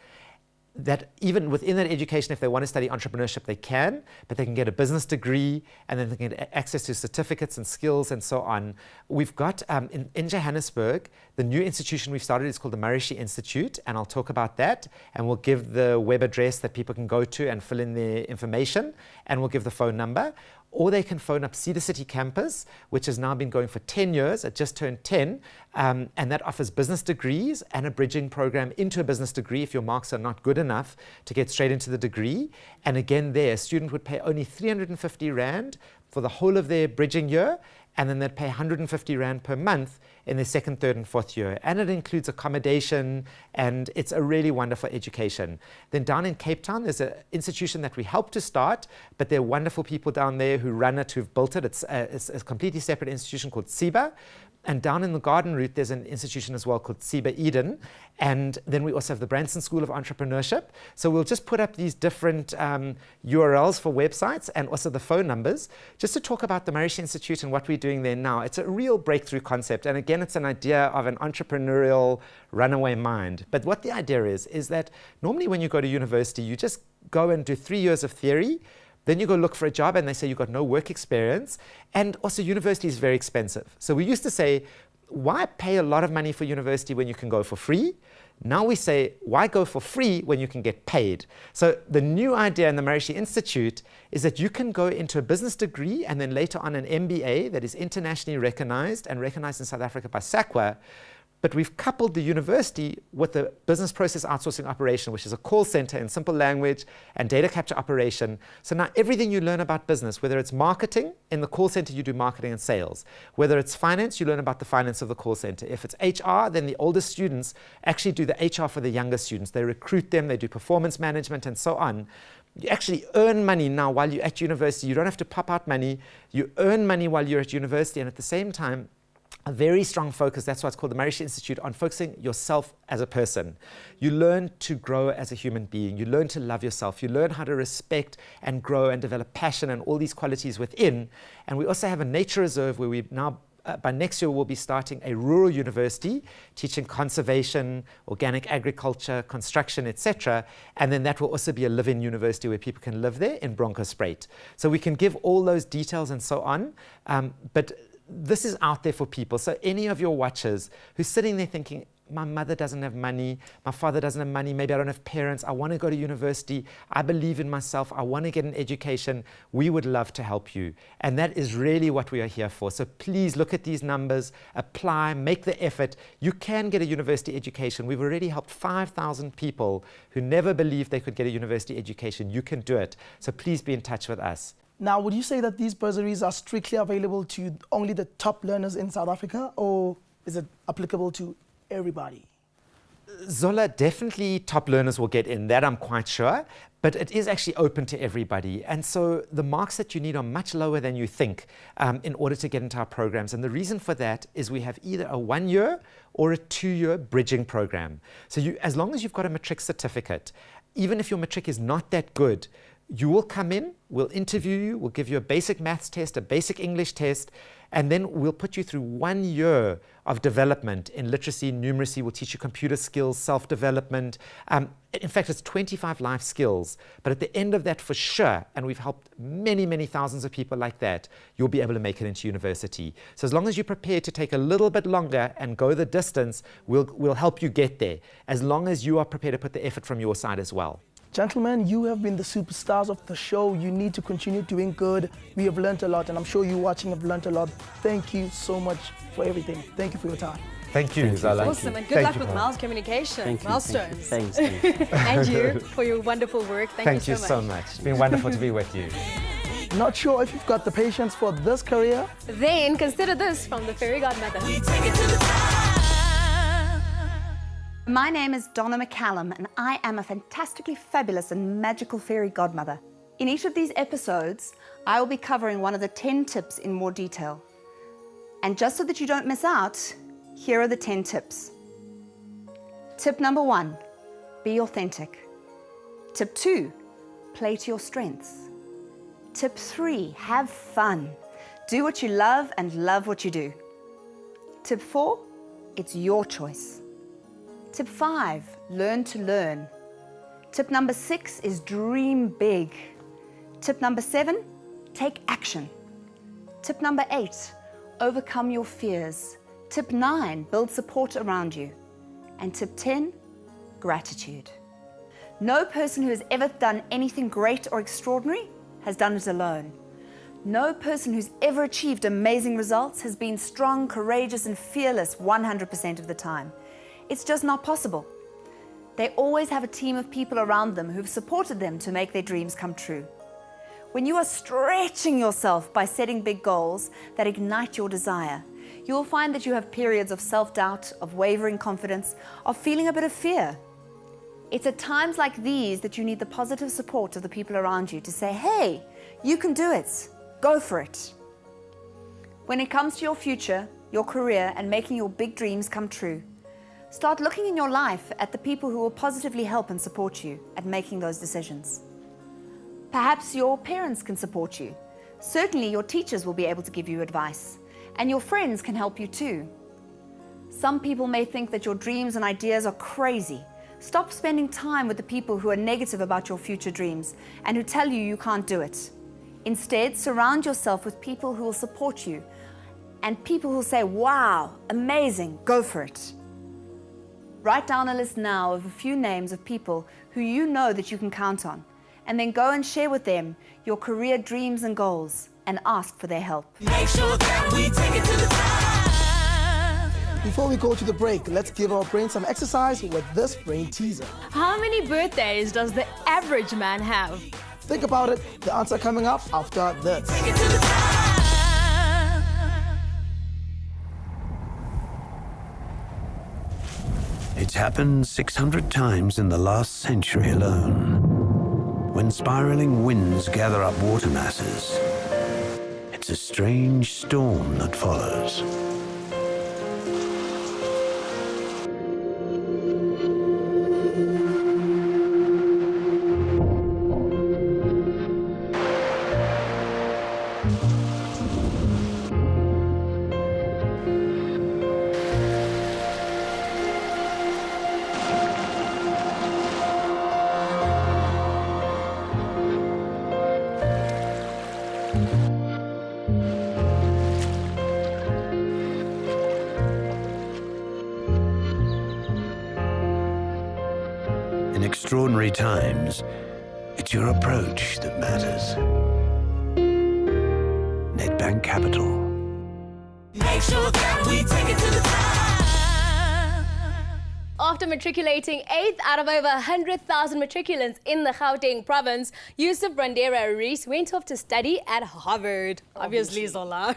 that even within that education, if they want to study entrepreneurship, they can, but they can get a business degree and then they can get access to certificates and skills and so on. We've got in Johannesburg, the new institution we've started is called the Marishi Institute, and I'll talk about that, and we'll give the web address that people can go to and fill in their information, and we'll give the phone number. Or they can phone up Cedar City campus, which has now been going for 10 years. It just turned 10. And that offers business degrees and a bridging program into a business degree if your marks are not good enough to get straight into the degree. And again, there, a student would pay only 350 Rand for the whole of their bridging year, and then they'd pay 150 Rand per month in their second, third, and fourth year. And it includes accommodation, and it's a really wonderful education. Then down in Cape Town, there's an institution that we helped to start, but there are wonderful people down there who run it, who've built it. It's a completely separate institution called SIBA. And down in the Garden Route, there's an institution as well called Siba Eden. And then we also have the Branson School of Entrepreneurship. So we'll just put up these different URLs for websites and also the phone numbers, just to talk about the Maharishi Institute and what we're doing there now. It's a real breakthrough concept. And again, it's an idea of an entrepreneurial runaway mind. But what the idea is that normally when you go to university, you just go and do 3 years of theory. Then you go look for a job and they say you've got no work experience. And also university is very expensive. So we used to say, why pay a lot of money for university when you can go for free? Now we say, why go for free when you can get paid? So the new idea in the Maharishi Institute is that you can go into a business degree and then later on an MBA that is internationally recognized and recognized in South Africa by SAQA. But we've coupled the university with the business process outsourcing operation, which is a call center in simple language and data capture operation. So now everything you learn about business, whether it's marketing, in the call center you do marketing and sales. Whether it's finance, you learn about the finance of the call center. If it's HR, then the older students actually do the HR for the younger students. They recruit them, they do performance management and so on. You actually earn money now while you're at university. You don't have to pop out money. You earn money while you're at university, and at the same time, a very strong focus, that's why it's called the Maharishi Institute, on focusing yourself as a person. You learn to grow as a human being. You learn to love yourself. You learn how to respect and grow and develop passion and all these qualities within. And we also have a nature reserve where we now, by next year, we'll be starting a rural university teaching conservation, organic agriculture, construction, etc. And then that will also be a live-in university where people can live there in Bronkhorstspruit. So we can give all those details and so on. But this is out there for people. So any of your watchers who's sitting there thinking, my mother doesn't have money, my father doesn't have money, maybe I don't have parents, I want to go to university, I believe in myself, I want to get an education, we would love to help you. And that is really what we are here for. So please look at these numbers, apply, make the effort. You can get a university education. We've already helped 5,000 people who never believed they could get a university education. You can do it. So please be in touch with us. Now, would you say that these bursaries are strictly available to only the top learners in South Africa, or is it applicable to everybody? Zola, definitely top learners will get in, that I'm quite sure, but it is actually open to everybody. And so the marks that you need are much lower than you think in order to get into our programs. And the reason for that is we have either a 1-year or a 2-year bridging program. So as long as you've got a matric certificate, even if your matric is not that good, you will come in, we'll interview you, we'll give you a basic maths test, a basic English test, and then we'll put you through 1 year of development in literacy, numeracy. We'll teach you computer skills, self-development. In fact, it's 25 life skills. But at the end of that, for sure, and we've helped many, many thousands of people like that, you'll be able to make it into university. So as long as you're prepared to take a little bit longer and go the distance, we'll help you get there, as long as you are prepared to put the effort from your side as well. Gentlemen, you have been the superstars of the show. You need to continue doing good. We have learned a lot, and I'm sure you watching have learned a lot. Thank you so much for everything. Thank you for your time. Thank you, Zola. Awesome, and good luck with Miles Communication. Milestones. Thanks. And you for your wonderful work. Thank you so much. It's been wonderful to be with you. Not sure if you've got the patience for this career? Then consider this from the Fairy Godmother. My name is Donna McCallum, and I am a fantastically fabulous and magical fairy godmother. In each of these episodes, I will be covering one of the 10 tips in more detail. And just so that you don't miss out, here are the 10 tips. Tip number 1, be authentic. Tip 2, play to your strengths. Tip 3, have fun. Do what you love and love what you do. Tip 4, it's your choice. Tip 5, learn to learn. Tip number 6 is dream big. Tip number 7, take action. Tip number 8, overcome your fears. Tip 9, build support around you. And tip 10, gratitude. No person who has ever done anything great or extraordinary has done it alone. No person who's ever achieved amazing results has been strong, courageous, and fearless 100% of the time. It's just not possible. They always have a team of people around them who've supported them to make their dreams come true. When you are stretching yourself by setting big goals that ignite your desire, you will find that you have periods of self-doubt, of wavering confidence, of feeling a bit of fear. It's at times like these that you need the positive support of the people around you to say, hey, you can do it, go for it. When it comes to your future, your career, and making your big dreams come true. Start looking in your life at the people who will positively help and support you at making those decisions. Perhaps your parents can support you. Certainly your teachers will be able to give you advice, and your friends can help you too. Some people may think that your dreams and ideas are crazy. Stop spending time with the people who are negative about your future dreams and who tell you you can't do it. Instead, surround yourself with people who will support you and people who will say, wow, amazing, go for it. Write down a list now of a few names of people who you know that you can count on, and then go and share with them your career dreams and goals and ask for their help. Make sure that we take it to the top. Before we go to the break, let's give our brain some exercise with this brain teaser. How many birthdays does the average man have? Think about it. The answer coming up after this. Take it to the top. It's happened 600 times in the last century alone. When spiraling winds gather up water masses, it's a strange storm that follows. In extraordinary times, it's your approach that matters. Nedbank Capital. Make sure that we take it to the top. After matriculating 8th out of over 100,000 matriculants in the Gauteng province, Yusuf Brandera Rees went off to study at Harvard. Obviously, Zola.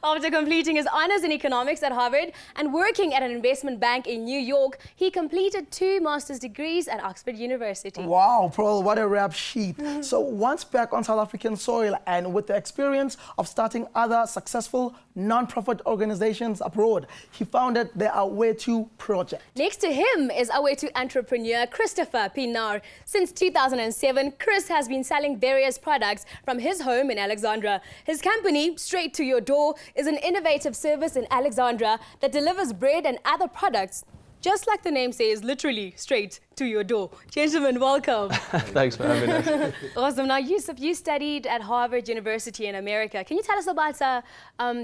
After completing his honors in economics at Harvard and working at an investment bank in New York, he completed 2 master's degrees at Oxford University. Wow, Pearl, what a rap sheet. So once back on South African soil and with the experience of starting other successful non-profit organizations abroad, he founded the Away To project. Next to him is Away To entrepreneur Christopher Pinar. Since 2007, Chris has been selling various products from his home in Alexandra. His company, Straight To Your Door, is an innovative service in Alexandra that delivers bread and other products, just like the name says, literally straight to your door. Gentlemen, welcome. Thanks for having us. Awesome. Now, Yusuf, you studied at Harvard University in America. Can you tell us about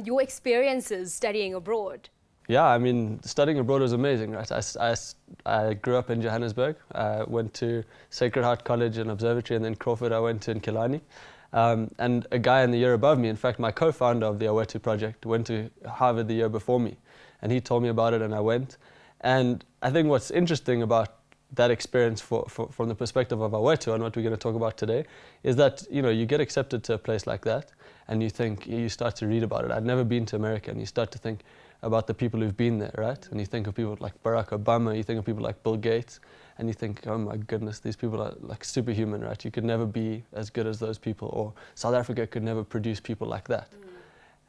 your experiences studying abroad? Yeah, I mean, studying abroad was amazing, right? I grew up in Johannesburg. I went to Sacred Heart College and Observatory, and then Crawford I went to in Killarney. And a guy in the year above me, in fact, my co-founder of the Away To project, went to Harvard the year before me. And he told me about it and I went. And I think what's interesting about that experience from the perspective of Away To and what we're going to talk about today is that, you know, you get accepted to a place like that and you start to read about it. I'd never been to America, and you start to think about the people who've been there, right? And you think of people like Barack Obama, you think of people like Bill Gates, and you think, oh my goodness, these people are like superhuman, right? You could never be as good as those people, or South Africa could never produce people like that.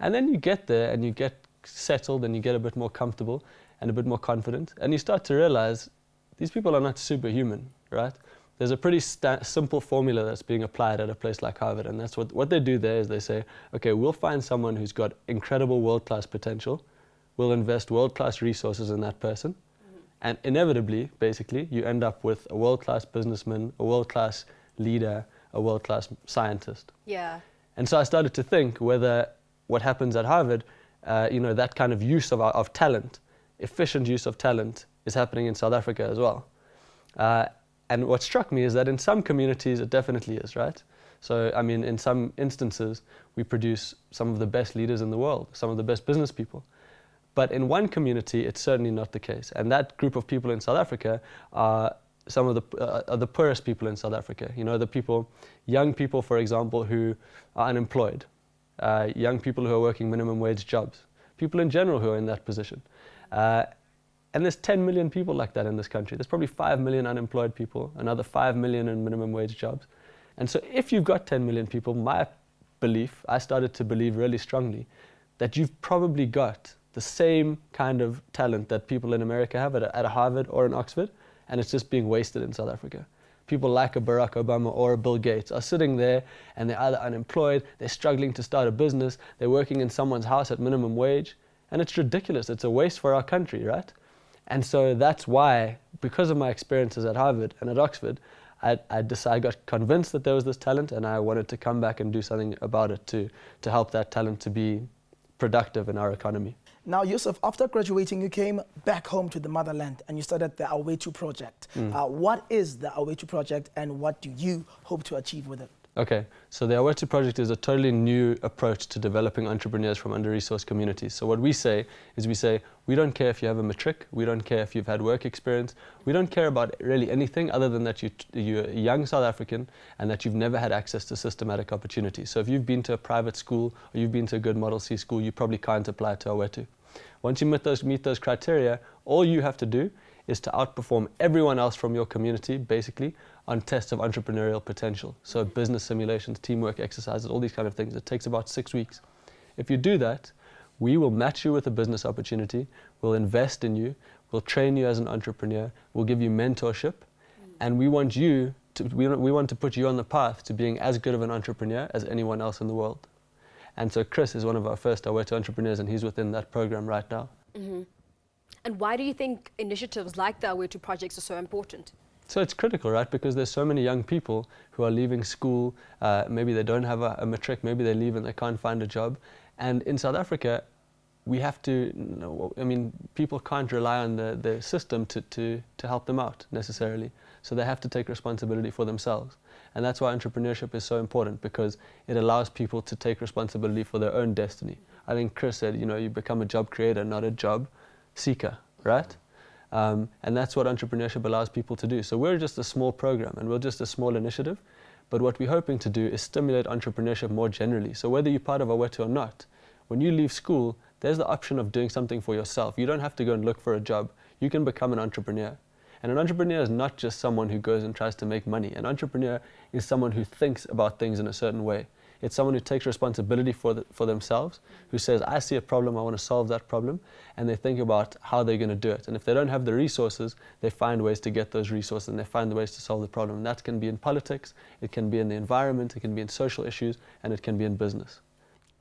And then you get there and you get settled and you get a bit more comfortable and a bit more confident, and you start to realize these people are not superhuman, right? There's a pretty simple formula that's being applied at a place like Harvard, and that's what they do there is they say, okay, we'll find someone who's got incredible world-class potential, we'll invest world-class resources in that person, and inevitably, basically, you end up with a world-class businessman, a world-class leader, a world-class scientist. Yeah. And so I started to think whether what happens at Harvard, that kind of use of talent, efficient use of talent, is happening in South Africa as well. And what struck me is that in some communities it definitely is, right? So, I mean, in some instances, we produce some of the best leaders in the world, some of the best business people. But in one community, it's certainly not the case. And that group of people in South Africa are some of the poorest people in South Africa. You know, the people, young people, for example, who are unemployed, young people who are working minimum wage jobs, people in general who are in that position. And there's 10 million people like that in this country. There's probably 5 million unemployed people, another 5 million in minimum wage jobs. And so if you've got 10 million people, I started to believe really strongly that you've probably got the same kind of talent that people in America have at a Harvard or in Oxford, and it's just being wasted in South Africa. People like a Barack Obama or a Bill Gates are sitting there and they're either unemployed, they're struggling to start a business, they're working in someone's house at minimum wage, and it's ridiculous. It's a waste for our country, right? And so that's why, because of my experiences at Harvard and at Oxford, I got convinced that there was this talent, and I wanted to come back and do something about it to help that talent to be productive in our economy. Now, Yusuf, after graduating, you came back home to the motherland and you started the Our Way To project. What is the Our Way To project and what do you hope to achieve with it? Okay, so the Our Way To project is a totally new approach to developing entrepreneurs from under-resourced communities. So what we say is we don't care if you have a matric, we don't care if you've had work experience, we don't care about really anything other than that you're a young South African and that you've never had access to systematic opportunities. So if you've been to a private school or you've been to a good Model C school, you probably can't apply to Our Way To. Once you meet those criteria, all you have to do is to outperform everyone else from your community, basically, on tests of entrepreneurial potential. So business simulations, teamwork exercises, all these kind of things. It takes about 6 weeks. If you do that, we will match you with a business opportunity, we'll invest in you, we'll train you as an entrepreneur, we'll give you mentorship, and we want to put you on the path to being as good of an entrepreneur as anyone else in the world. And so Chris is one of our first Our Way To entrepreneurs, and he's within that program right now. And why do you think initiatives like the Our Way To projects are so important? So it's critical, right? Because there's so many young people who are leaving school, maybe they don't have a matric, maybe they leave and they can't find a job. And in South Africa, we have to, people can't rely on the system to help them out necessarily. So they have to take responsibility for themselves. And that's why entrepreneurship is so important, because it allows people to take responsibility for their own destiny. I think Chris said, you become a job creator, not a job seeker, right? And that's what entrepreneurship allows people to do. So we're just a small program and we're just a small initiative. But what we're hoping to do is stimulate entrepreneurship more generally. So whether you're part of Our Way To or not, when you leave school, there's the option of doing something for yourself. You don't have to go and look for a job. You can become an entrepreneur. And an entrepreneur is not just someone who goes and tries to make money. An entrepreneur is someone who thinks about things in a certain way. It's someone who takes responsibility for themselves, who says, I see a problem, I want to solve that problem, and they think about how they're going to do it. And if they don't have the resources, they find ways to get those resources and they find the ways to solve the problem. And that can be in politics, it can be in the environment, it can be in social issues, and it can be in business.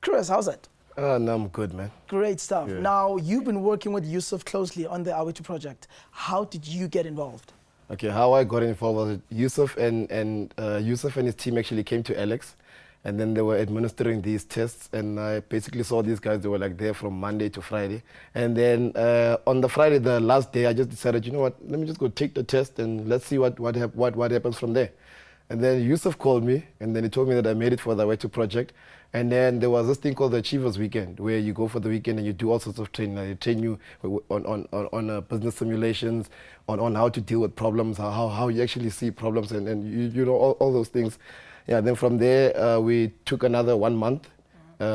Chris, how's it? No, I'm good, man. Great stuff. Yeah. Now, you've been working with Yusuf closely on the Our Way To project. How did you get involved? Okay, how I got involved was Yusuf and Yusuf and his team actually came to Alex, and then they were administering these tests, and I basically saw these guys. They were like there from Monday to Friday, and then on the Friday, the last day, I just decided, you know what? Let me just go take the test and let's see what happens from there. And then Yusuf called me, and then he told me that I made it for the Way To project. And then there was this thing called the Achievers Weekend, where you go for the weekend and you do all sorts of training. They train you on business simulations, on how to deal with problems, how you actually see problems, and you know all those things. Yeah. Then from there we took another 1 month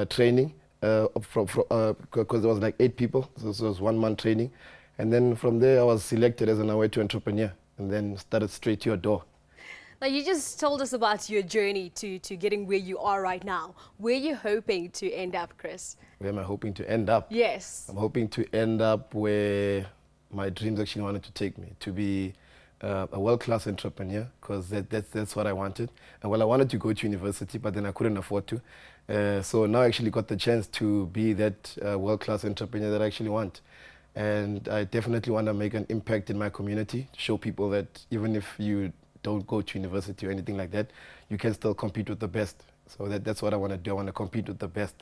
training because there was like 8 people, so it was 1 month training. And then from there I was selected as an Our Way To entrepreneur, and then started straight to your door. Now, you just told us about your journey to getting where you are right now. Where are you hoping to end up, Chris? Where am I hoping to end up? Yes. I'm hoping to end up where my dreams actually wanted to take me, to be a world-class entrepreneur, because that's what I wanted. And well, I wanted to go to university, but then I couldn't afford to. So now I actually got the chance to be that world-class entrepreneur that I actually want. And I definitely want to make an impact in my community, show people that even if you don't go to university or anything like that, you can still compete with the best. So that's what I want to do. I want to compete with the best.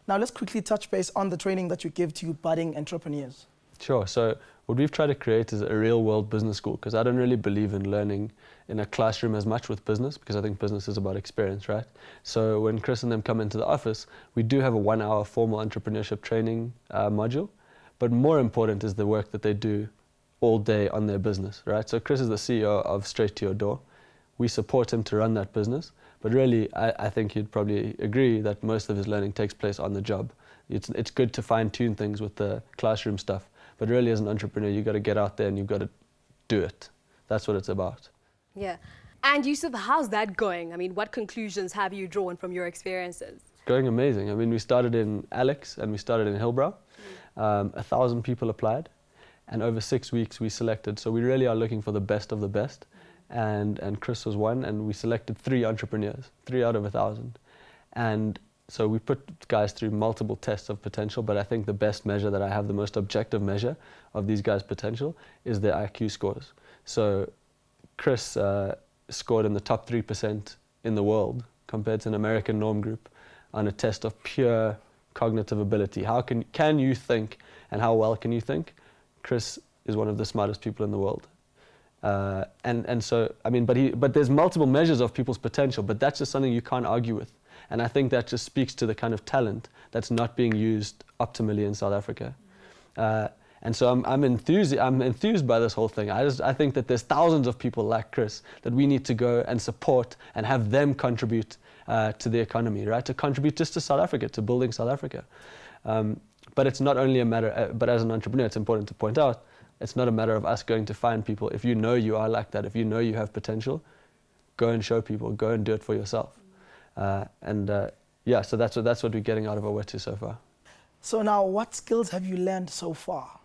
Now let's quickly touch base on the training that you give to budding entrepreneurs. Sure. So what we've tried to create is a real world business school, because I don't really believe in learning in a classroom as much with business, because I think business is about experience, right? So when Chris and them come into the office, we do have a 1-hour formal entrepreneurship training module, but more important is the work that they do all day on their business, right? So Chris is the CEO of Straight to Your Door. We support him to run that business, but really I think you'd probably agree that most of his learning takes place on the job. It's good to fine-tune things with the classroom stuff, but really as an entrepreneur, you've got to get out there and you've got to do it. That's what it's about. Yeah. And Yusuf, how's that going? I mean, what conclusions have you drawn from your experiences? Going amazing. I mean, we started in Alex and we started in Hillbrow. 1,000 people applied, and over 6 weeks we selected. So we really are looking for the best of the best. And Chris was one, and we selected 3 entrepreneurs, 3 out of 1,000. And so we put guys through multiple tests of potential, but I think the best measure that I have, the most objective measure of these guys' potential, is their IQ scores. So Chris scored in the top 3% in the world compared to an American norm group on a test of pure cognitive ability. How can you think, and how well can you think? Chris is one of the smartest people in the world. And so, I mean, but there's multiple measures of people's potential, but that's just something you can't argue with. And I think that just speaks to the kind of talent that's not being used optimally in South Africa. And so I'm enthused by this whole thing. I think that there's thousands of people like Chris that we need to go and support and have them contribute to the economy, right? To contribute just to South Africa, to building South Africa. But it's not only a matter, but as an entrepreneur, it's important to point out, it's not a matter of us going to find people. If you know you are like that, if you know you have potential, go and show people, go and do it for yourself. Yeah, so that's what we're getting out of Awethu so far. So now, what skills have you learned so far?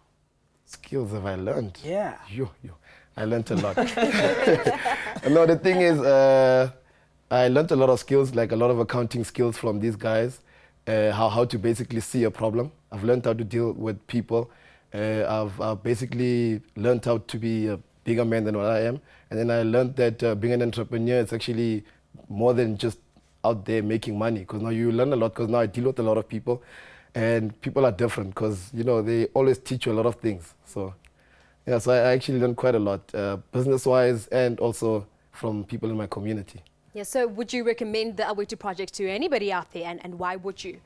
Skills have I learned? Yeah. I learned a lot. No, the thing is, I learned a lot of skills, like a lot of accounting skills from these guys, how to basically see a problem. I've learned how to deal with people. I've basically learned how to be a bigger man than what I am. And then I learned that being an entrepreneur is actually more than just out there making money, because now you learn a lot, because now I deal with a lot of people, and people are different, because they always teach you a lot of things. So yeah, so I actually learned quite a lot, business-wise and also from people in my community. Yeah, so would you recommend the Awethu project to anybody out there, and why would you?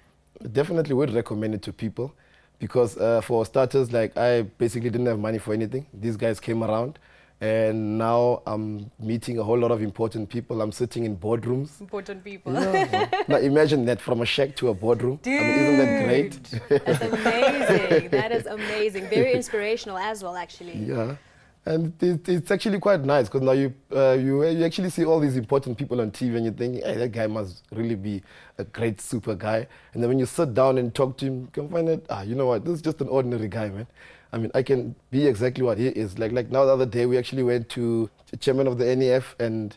Definitely would recommend it to people, because for starters, like, I basically didn't have money for anything. These guys came around, and now I'm meeting a whole lot of important people. I'm sitting in boardrooms. Important people. Yeah. Now imagine that, from a shack to a boardroom. Dude, I mean, isn't that great? That's amazing. That is amazing. Very inspirational as well, actually. Yeah. And it's actually quite nice, because now you actually see all these important people on TV, and you think, hey, that guy must really be a great super guy. And then when you sit down and talk to him, you can find out, you know what, this is just an ordinary guy, man. I mean, I can be exactly what he is. Like now, the other day, we actually went to the chairman of the NEF, and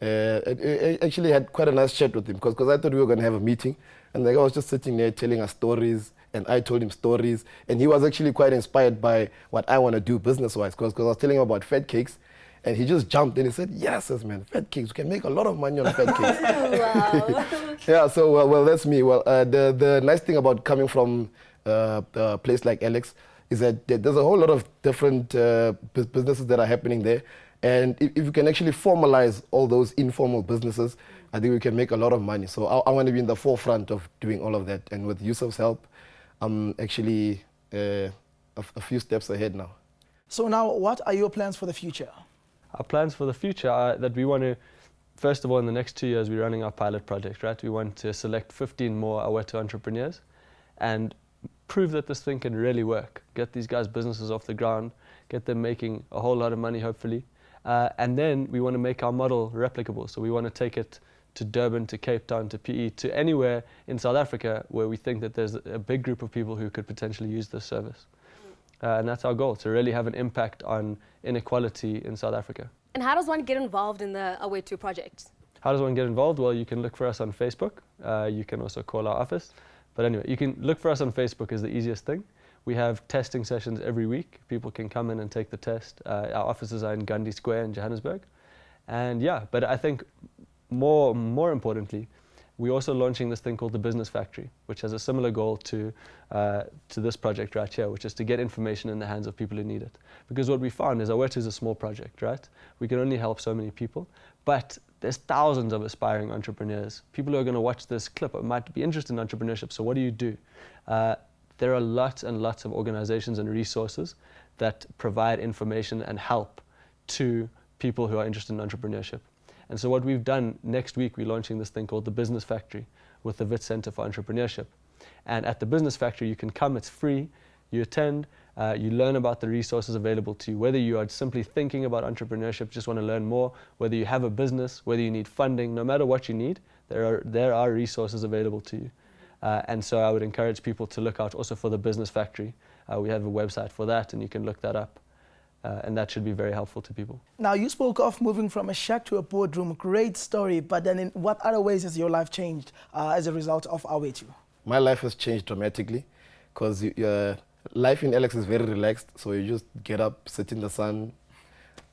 I actually had quite a nice chat with him, because I thought we were going to have a meeting. And the guy was just sitting there telling us stories, and I told him stories. And he was actually quite inspired by what I want to do business-wise, because I was telling him about fat cakes. And he just jumped in and he said, yes, man, fat cakes. We can make a lot of money on fat cakes. Wow. Yeah, so, well, that's me. Well, the nice thing about coming from a place like Alex is that there's a whole lot of different businesses that are happening there. And if you can actually formalize all those informal businesses, I think we can make a lot of money. So I want to be in the forefront of doing all of that. And with Yusuf's help, I'm actually a few steps ahead now. So now, what are your plans for the future? Our plans for the future are that we want to, first of all, in the next 2 years, we're running our pilot project, right? We want to select 15 more Awethu entrepreneurs and prove that this thing can really work. Get these guys' businesses off the ground, get them making a whole lot of money, hopefully. And then we want to make our model replicable. So we want to take it to Durban, to Cape Town, to PE, to anywhere in South Africa where we think that there's a big group of people who could potentially use this service. And that's our goal, to really have an impact on inequality in South Africa. And how does one get involved in the Awethu project? How does one get involved? Well, you can look for us on Facebook. You can also call our office. But anyway, you can look for us on Facebook is the easiest thing. We have testing sessions every week. People can come in and take the test. Our offices are in Gandhi Square in Johannesburg. And yeah, but I think more importantly, we're also launching this thing called the Business Factory, which has a similar goal to this project right here, which is to get information in the hands of people who need it. Because what we found is Awethu is a small project, right? We can only help so many people, but there's thousands of aspiring entrepreneurs. People who are going to watch this clip might be interested in entrepreneurship, so what do you do? There are lots and lots of organizations and resources that provide information and help to people who are interested in entrepreneurship. And so what we've done, next week we're launching this thing called the Business Factory with the Wits Center for Entrepreneurship. And at the Business Factory you can come, it's free, you attend, you learn about the resources available to you, whether you are simply thinking about entrepreneurship, just want to learn more, whether you have a business, whether you need funding, no matter what you need, there are resources available to you. And so I would encourage people to look out also for the Business Factory We have a website for that, and you can look that up. And that should be very helpful to people. Now, you spoke of moving from a shack to a boardroom. Great story. But then in what other ways has your life changed as a result of Awethu? My life has changed dramatically because life in Alex is very relaxed. So you just get up, sit in the sun,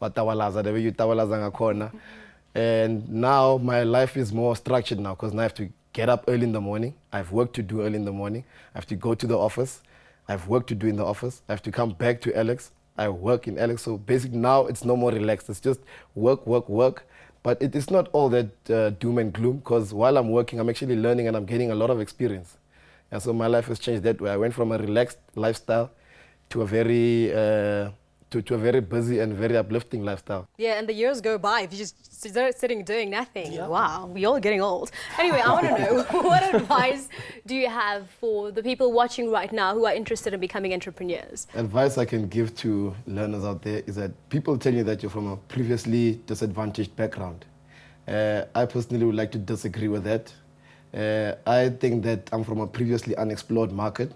watawalaza, the way you tawalaza ngakhona. And now my life is more structured now because now I have to get up early in the morning. I have work to do early in the morning. I have to go to the office. I have work to do in the office. I have to come back to Alex. I work in Alex. So basically now it's no more relaxed. It's just work, work, work. But it is not all that doom and gloom because while I'm working, I'm actually learning and I'm getting a lot of experience. And so my life has changed that way. I went from a relaxed lifestyle to a very to a very busy and very uplifting lifestyle. Yeah, and the years go by if you just sitting doing nothing. Yeah. Wow, we're all getting old. Anyway, I want to know, what advice do you have for the people watching right now who are interested in becoming entrepreneurs? Advice I can give to learners out there is that people tell you that you're from a previously disadvantaged background. I personally would like to disagree with that. I think that I'm from a previously unexplored market,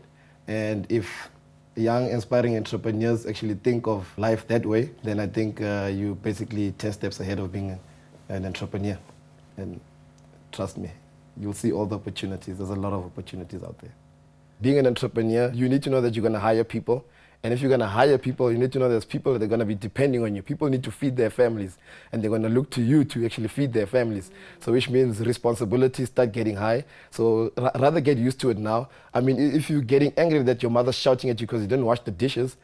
and if young, inspiring entrepreneurs actually think of life that way, then I think you're basically 10 steps ahead of being an entrepreneur. And trust me, you'll see all the opportunities. There's a lot of opportunities out there. Being an entrepreneur, you need to know that you're going to hire people. And if you're going to hire people, you need to know there's people that are going to be depending on you. People need to feed their families, and they're going to look to you to actually feed their families. So which means responsibilities start getting high. So rather get used to it now. I mean, if you're getting angry that your mother's shouting at you because you didn't wash the dishes,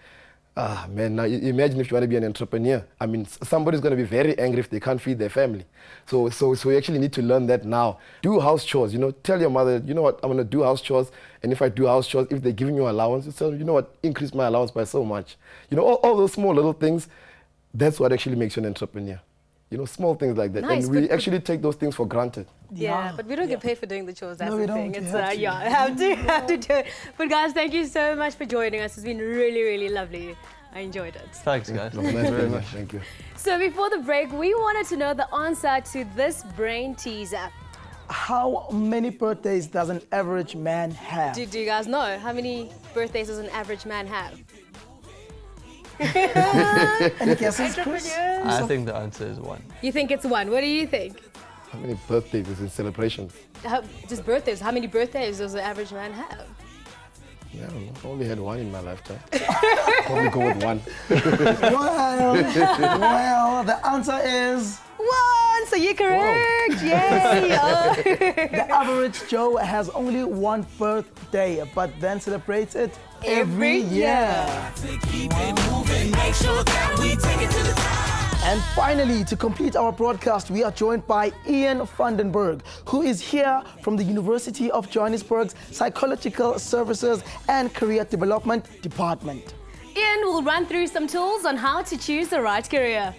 man, now imagine if you want to be an entrepreneur. I mean, somebody's going to be very angry if they can't feed their family. So you actually need to learn that now. Do house chores, you know, tell your mother, you know what, I'm going to do house chores. And if I do house chores, if they're giving you allowance, you tell them, you know what, increase my allowance by so much. You know, all those small little things, that's what actually makes you an entrepreneur. You know, small things like that. Nice, and we actually take those things for granted. Yeah, but we don't get paid for doing the chores, that's No, the we thing. don't. It's, Have to. have to do it. But guys, thank you so much for joining us. It's been really, really lovely. I enjoyed it. Thanks, guys. Nice very much. Thank you. So before the break, we wanted to know the answer to this brain teaser. How many birthdays does an average man have? Do you guys know how many birthdays does an average man have? Any guesses, Chris? I think the answer is 1. You think it's 1. What do you think? How many birthdays is in celebrations? Just birthdays. How many birthdays does the average man have? Yeah, I don't know. I only had 1 in my lifetime. Probably go with 1. Well, the answer is 1, so you're correct. Yay! Oh. the average Joe has only 1 birthday, but then celebrates it every year. And finally, to complete our broadcast, we are joined by Ian Vandenberg, who is here from the University of Johannesburg's Psychological Services and Career Development Department. Ian will run through some tools on how to choose the right career.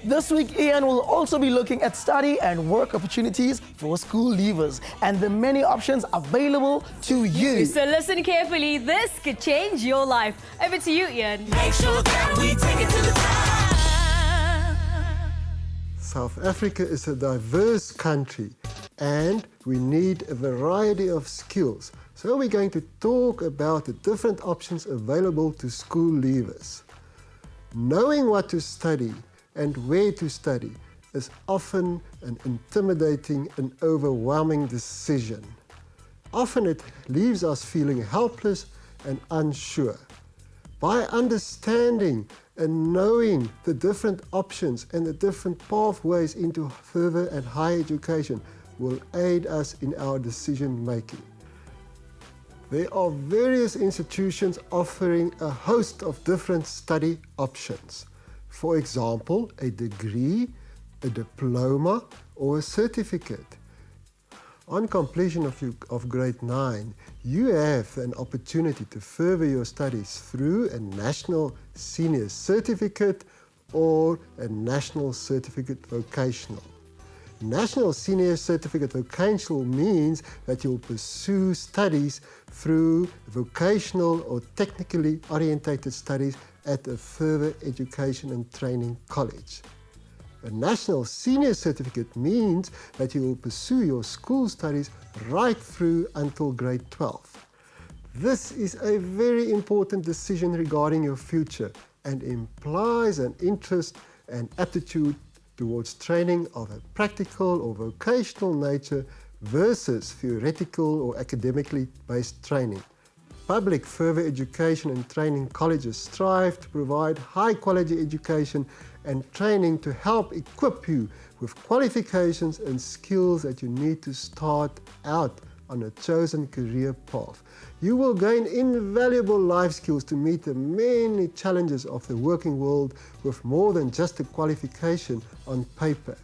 This week, Ian will also be looking at study and work opportunities for school leavers and the many options available to you. So listen carefully, this could change your life. Over to you, Ian. Make sure that we take it to the top. South Africa is a diverse country and we need a variety of skills. So we're going to talk about the different options available to school leavers. Knowing what to study and where to study is often an intimidating and overwhelming decision. Often it leaves us feeling helpless and unsure. By understanding and knowing the different options and the different pathways into further and higher education will aid us in our decision making. There are various institutions offering a host of different study options. For example, a degree, a diploma, or a certificate. On completion of grade 9, you have an opportunity to further your studies through a National Senior Certificate or a National Certificate Vocational. National Senior Certificate Vocational means that you'll pursue studies through vocational or technically orientated studies at a further education and training college. A National Senior Certificate means that you will pursue your school studies right through until grade 12. This is a very important decision regarding your future and implies an interest and aptitude towards training of a practical or vocational nature versus theoretical or academically based training. Public further education and training colleges strive to provide high quality education and training to help equip you with qualifications and skills that you need to start out on a chosen career path. You will gain invaluable life skills to meet the many challenges of the working world with more than just a qualification on paper.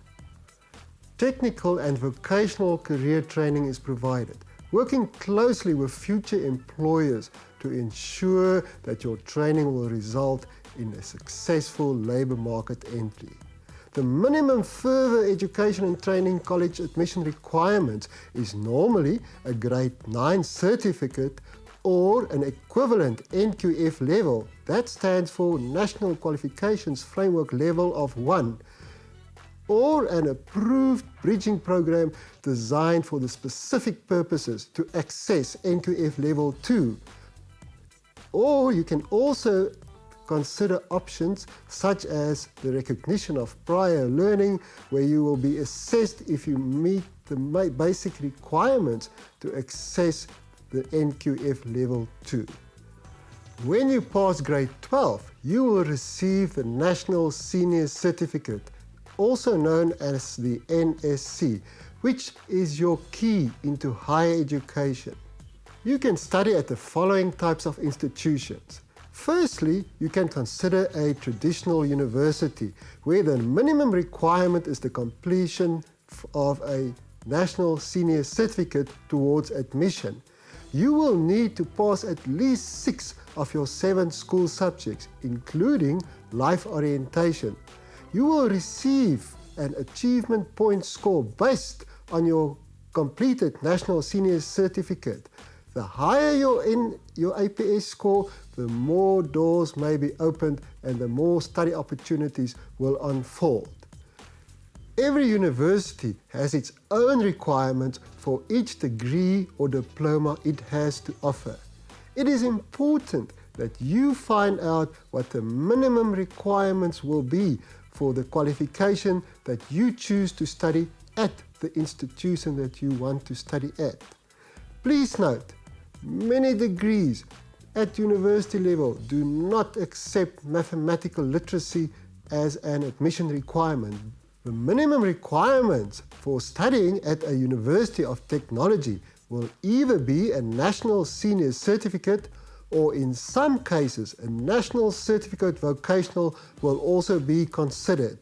Technical and vocational career training is provided, working closely with future employers to ensure that your training will result in a successful labour market entry. The minimum further education and training college admission requirement is normally a grade 9 certificate or an equivalent NQF level, that stands for National Qualifications Framework Level of 1, or an approved bridging program designed for the specific purposes to access NQF Level 2. Or you can also consider options such as the recognition of prior learning, where you will be assessed if you meet the basic requirements to access the NQF Level 2. When you pass grade 12, you will receive the National Senior Certificate, also known as the NSC, which is your key into higher education. You can study at the following types of institutions. Firstly, you can consider a traditional university, where the minimum requirement is the completion of a National Senior Certificate towards admission. You will need to pass at least 6 of your 7 school subjects, including life orientation. You will receive an achievement point score based on your completed National Senior Certificate. The higher your APS score, the more doors may be opened and the more study opportunities will unfold. Every university has its own requirements for each degree or diploma it has to offer. It is important that you find out what the minimum requirements will be for the qualification that you choose to study at the institution that you want to study at. Please note, many degrees at university level do not accept mathematical literacy as an admission requirement. The minimum requirements for studying at a University of Technology will either be a National Senior Certificate, or in some cases a National Certificate Vocational will also be considered,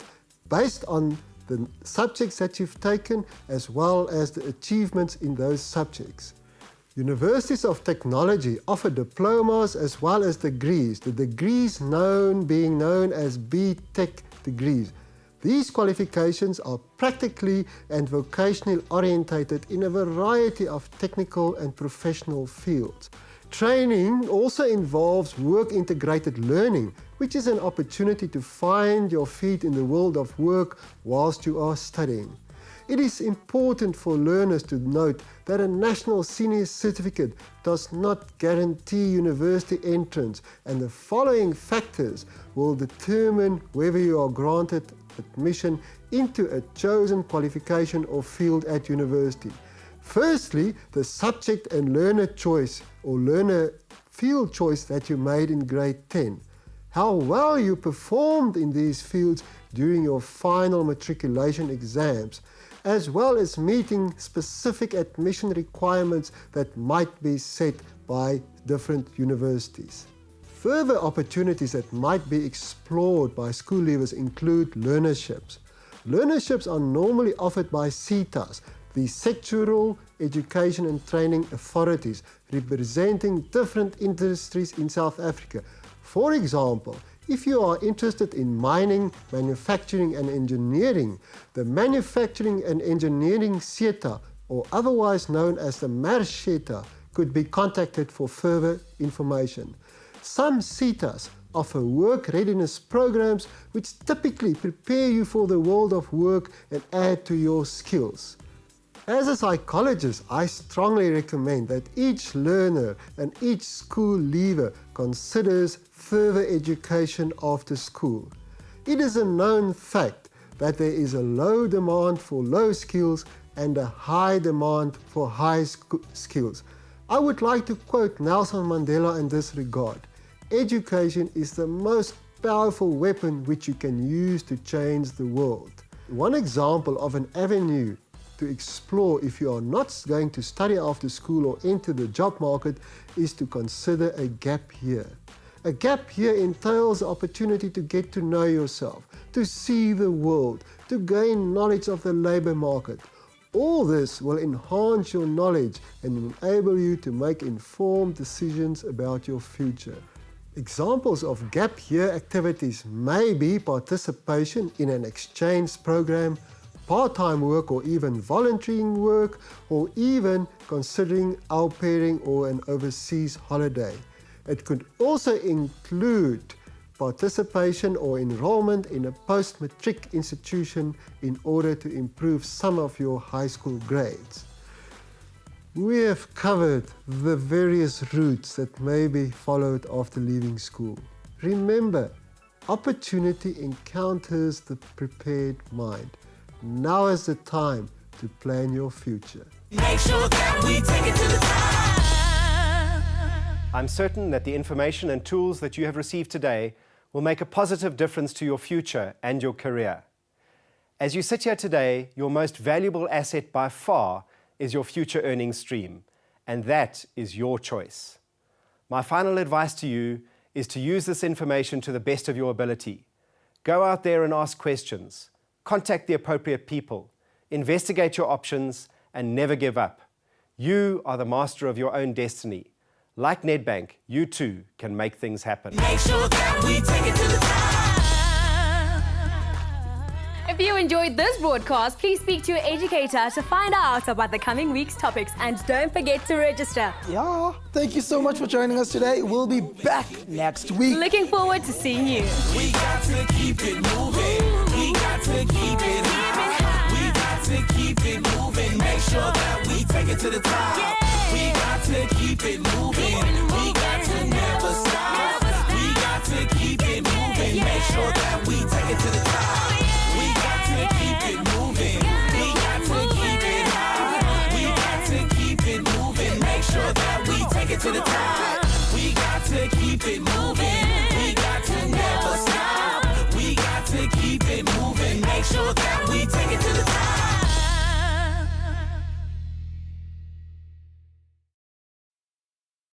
based on the subjects that you've taken as well as the achievements in those subjects. Universities of Technology offer diplomas as well as degrees, the degrees being known as B.Tech degrees. These qualifications are practically and vocationally orientated in a variety of technical and professional fields. Training also involves work-integrated learning, which is an opportunity to find your feet in the world of work whilst you are studying. It is important for learners to note that a National Senior Certificate does not guarantee university entrance, and the following factors will determine whether you are granted admission into a chosen qualification or field at university. Firstly, the subject and learner choice or learner field choice that you made in grade 10. How well you performed in these fields during your final matriculation exams, as well as meeting specific admission requirements that might be set by different universities. Further opportunities that might be explored by school leavers include learnerships. Learnerships are normally offered by SETAs, the sectoral education and training authorities representing different industries in South Africa. For example, if you are interested in mining, manufacturing and engineering, the Manufacturing and Engineering SETA, or otherwise known as the MARSETA, could be contacted for further information. Some SETAs offer work readiness programs which typically prepare you for the world of work and add to your skills. As a psychologist, I strongly recommend that each learner and each school leaver considers further education after school. It is a known fact that there is a low demand for low skills and a high demand for high skills. I would like to quote Nelson Mandela in this regard. Education is the most powerful weapon which you can use to change the world. One example of an avenue to explore if you are not going to study after school or into the job market is to consider a gap year. A gap year entails the opportunity to get to know yourself, to see the world, to gain knowledge of the labour market. All this will enhance your knowledge and enable you to make informed decisions about your future. Examples of gap year activities may be participation in an exchange program, part-time work or even volunteering work, or even considering au pairing or an overseas holiday. It could also include participation or enrollment in a post-matric institution in order to improve some of your high school grades. We have covered the various routes that may be followed after leaving school. Remember, opportunity encounters the prepared mind. Now is the time to plan your future. Make sure that we take it to the top. I'm certain that the information and tools that you have received today will make a positive difference to your future and your career. As you sit here today, your most valuable asset by far is your future earning stream, and that is your choice. My final advice to you is to use this information to the best of your ability. Go out there and ask questions, contact the appropriate people, investigate your options, and never give up. You are the master of your own destiny. Like Nedbank, you too can make things happen. Make sure that we take it to the top. If you enjoyed this broadcast, please speak to your educator to find out about the coming week's topics, and don't forget to register. Yeah, thank you so much for joining us today. We'll be back next week. Looking forward to seeing you. We got to keep it moving. We got to keep it high. We got to keep it moving. Make sure that we take it to the top. We got to keep it moving. We got to never stop. We got to keep it moving. Make sure that we take it to the top. We got to keep it moving. We got to keep it high. We got to keep it moving. Make sure that we take it to the top. We got to keep it moving. We got to never stop. We got to keep it moving. Make sure that we take it to the top.